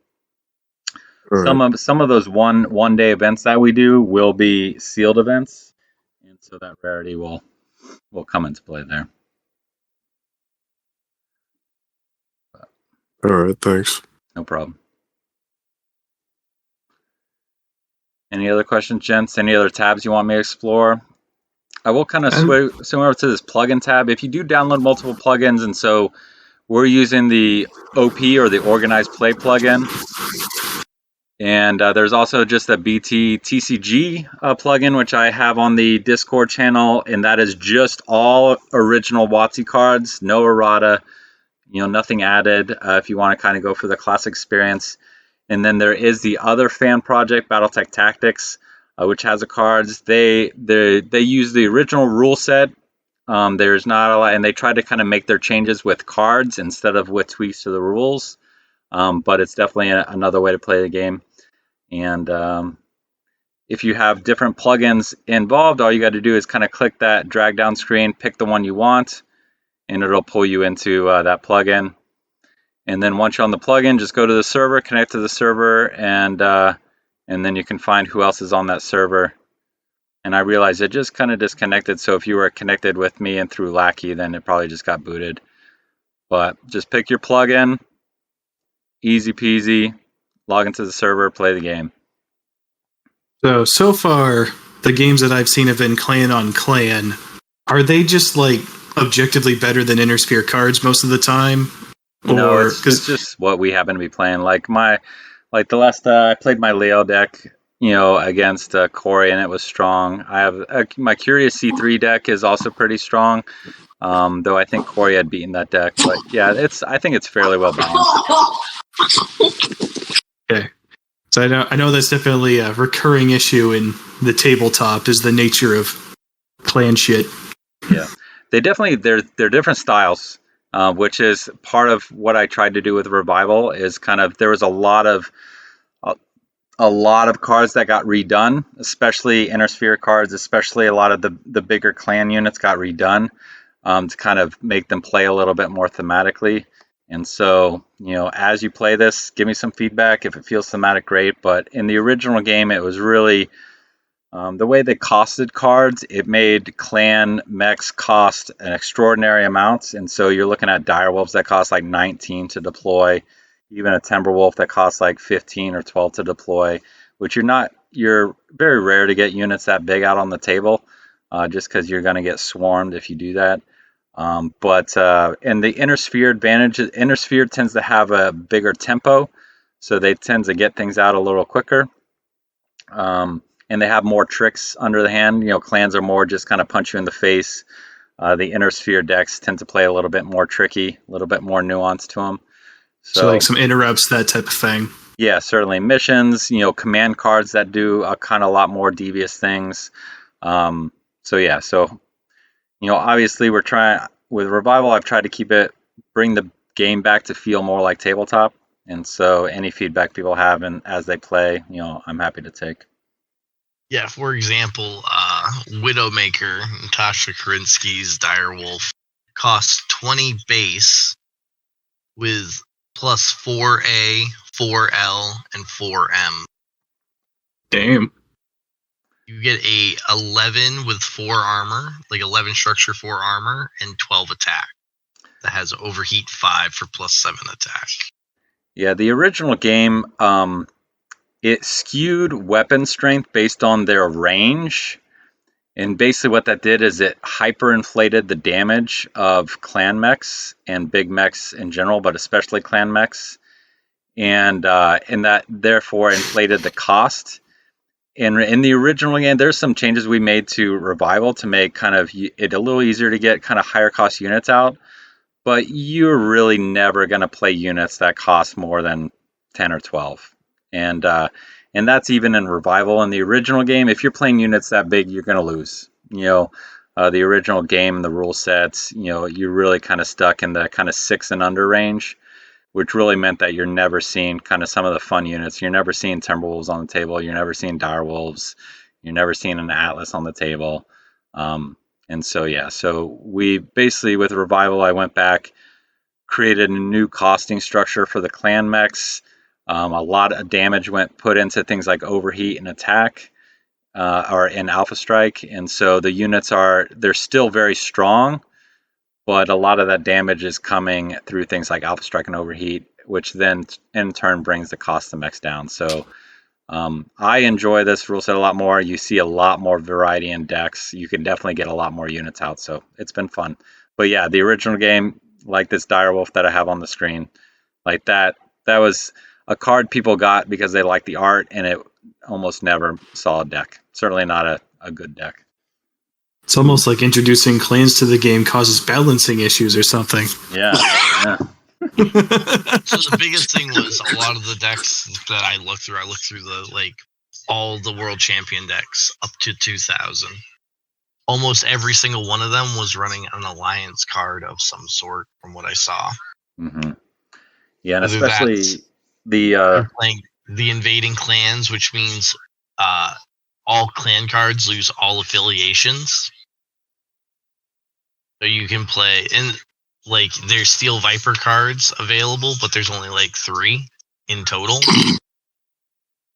some of those one day events that we do will be sealed events, and so that rarity will come into play there. All right, thanks. No problem. Any other questions, gents? Any other tabs you want me to explore? I will kind of swing over to this plugin tab. If you do download multiple plugins, and so we're using the OP or the Organized Play plugin, and there's also just a BT TCG plugin, which I have on the Discord channel, and that is just all original WotC cards, no errata, nothing added. If you want to kind of go for the classic experience. And then there is the other fan project, BattleTech Tactics, which has the cards. They use the original rule set. There's not a lot, and they try to kind of make their changes with cards instead of with tweaks to the rules. But it's definitely another way to play the game. And if you have different plugins involved, all you got to do is kind of click that drag down screen, pick the one you want, and it'll pull you into that plugin. And then once you're on the plugin, just go to the server, connect to the server, and then you can find who else is on that server. And I realized it just kind of disconnected, so if you were connected with me and through Lackey, then it probably just got booted. But just pick your plugin, easy peasy, log into the server, play the game. So far, the games that I've seen have been clan on clan. Are they just like objectively better than Inner Sphere cards most of the time? No, it's just what we happen to be playing. Like the last I played my Leo deck, against Corey, and it was strong. I have my Curious C3 deck is also pretty strong, though I think Corey had beaten that deck. But yeah, I think it's fairly well balanced. Okay. So I know that's definitely a recurring issue in the tabletop is the nature of clan shit. Yeah, they're different styles, which is part of what I tried to do with Revival. Is kind of there was a lot of cards that got redone, especially Intersphere cards, especially a lot of the bigger clan units got redone to kind of make them play a little bit more thematically. And so, as you play this, give me some feedback. If it feels thematic, great. But in the original game, it was really the way they costed cards. It made clan mechs cost an extraordinary amount. And so you're looking at direwolves that cost like 19 to deploy, even a Timberwolf that costs like 15 or 12 to deploy, which you're very rare to get units that big out on the table, just because you're going to get swarmed if you do that. But and the Intersphere advantage, Intersphere tends to have a bigger tempo, so they tend to get things out a little quicker. And they have more tricks under the hand. Clans are more just kind of punch you in the face. The Intersphere decks tend to play a little bit more tricky, a little bit more nuance to them. So like some interrupts, that type of thing. Yeah, certainly. Missions, command cards that do a kind of lot more devious things. So obviously we're trying, with Revival, I've tried to bring the game back to feel more like tabletop. And so any feedback people have and as they play, I'm happy to take. Yeah, for example, Widowmaker, Natasha Karinsky's Direwolf costs 20 base with plus 4A, 4L, and 4M. Damn. You get a 11 with 4 armor, like 11 structure, 4 armor, and 12 attack. That has overheat 5 for plus 7 attack. Yeah, the original game, it skewed weapon strength based on their range. And basically what that did is it hyperinflated the damage of clan mechs and big mechs in general, but especially clan mechs. And that therefore inflated the cost. And in the original game, there's some changes we made to Revival to make kind of it a little easier to get kind of higher cost units out. But you're really never going to play units that cost more than 10 or 12. And that's even in Revival. In the original game, if you're playing units that big, you're going to lose. The original game and the rule sets, you're really kind of stuck in the kind of 6 and under range, which really meant that you're never seeing kind of some of the fun units. You're never seeing Timberwolves on the table. You're never seeing Direwolves. You're never seeing an Atlas on the table. And so we basically, with Revival, I went back, created a new costing structure for the clan mechs. A lot of damage put into things like overheat and attack, or in Alpha Strike. And so the units they're still very strong, but a lot of that damage is coming through things like Alpha Strike and overheat, which then in turn brings the cost of mechs down. So I enjoy this rule set a lot more. You see a lot more variety in decks. You can definitely get a lot more units out. So it's been fun. But yeah, the original game, like this Direwolf that I have on the screen, like that was a card people got because they liked the art, and it almost never saw a deck. Certainly not a good deck. It's almost like introducing clans to the game causes balancing issues or something. Yeah. So the biggest thing was a lot of the decks that I looked through all the world champion decks up to 2000. Almost every single one of them was running an alliance card of some sort from what I saw. Mm-hmm. Yeah, and especially playing the invading clans, which means all clan cards lose all affiliations. So you can play, and there's Steel Viper cards available, but there's only 3 in total.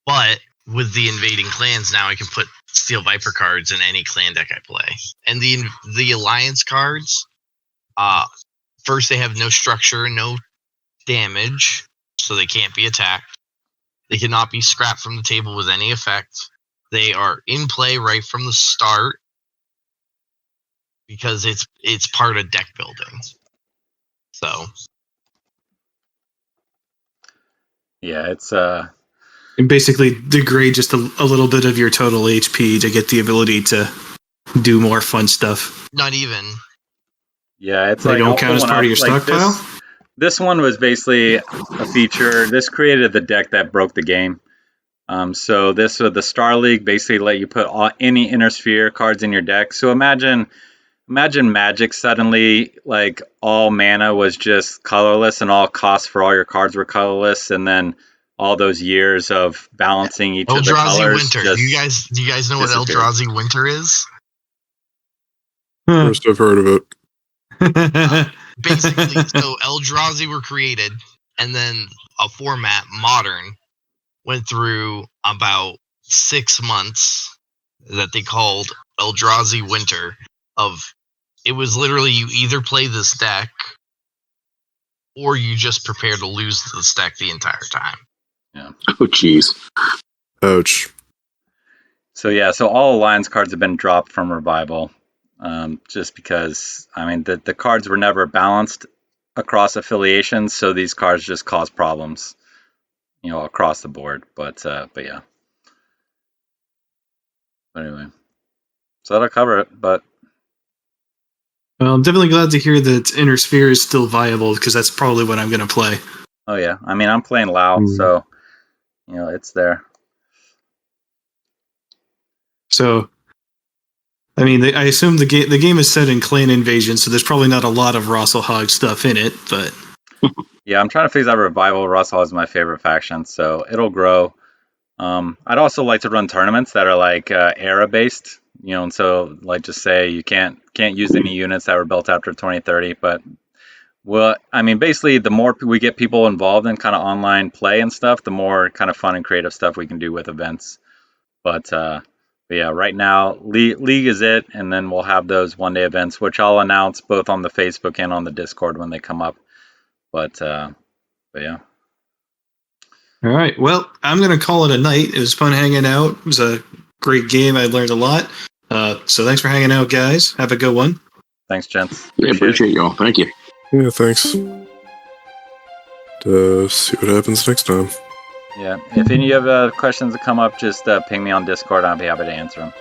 But with the invading clans now, I can put Steel Viper cards in any clan deck I play. And the alliance cards, first they have no structure, no damage, so they can't be attacked. They cannot be scrapped from the table with any effect. They are in play right from the start because it's part of deck building. So yeah, it's And basically degrade just a little bit of your total HP to get the ability to do more fun stuff. not even. Yeah, it's They don't count as also part of your stockpile? This one was basically a feature. This created the deck that broke the game. So this the Star League basically let you put any inner sphere cards in your deck. So imagine Magic suddenly like all mana was just colorless and all costs for all your cards were colorless, and then all those years of balancing each of the Eldrazi colors Winter. just Do you guys know what disappeared. Eldrazi Winter is? First I've heard of it. Basically, so Eldrazi were created, and then a format, Modern, went through about 6 months that they called Eldrazi Winter. It was literally you either play this deck, or you just prepare to lose this deck the entire time. Yeah. Oh, jeez. Ouch. So all Alliance cards have been dropped from Revival, just because the cards were never balanced across affiliations, so these cards just cause problems, across the board. But yeah. But anyway, so that'll cover it. But Well, I'm definitely glad to hear that Inner Sphere is still viable, because that's probably what I'm going to play. oh yeah, I'm playing Lao, so it's there. So, I assume the game is set in Clan Invasion, so there's probably not a lot of Rosselhog stuff in it, but... Yeah, I'm trying to figure out Revival. Russell is my favorite faction, so it'll grow. I'd also like to run tournaments that are like era based, and so like just say you can't use any units that were built after 2030. But basically, the more we get people involved in kind of online play and stuff, the more kind of fun and creative stuff we can do with events. But yeah, right now League is it, and then we'll have those one-day events, which I'll announce both on the Facebook and on the Discord when they come up. But yeah. All right. Well, I'm going to call it a night. It was fun hanging out. It was a great game. I learned a lot. So thanks for hanging out, guys. Have a good one. Thanks, gents. Yeah, appreciate y'all. Thank you. Yeah, thanks. See what happens next time. Yeah. If any of you have questions that come up, just ping me on Discord. I'll be happy to answer them.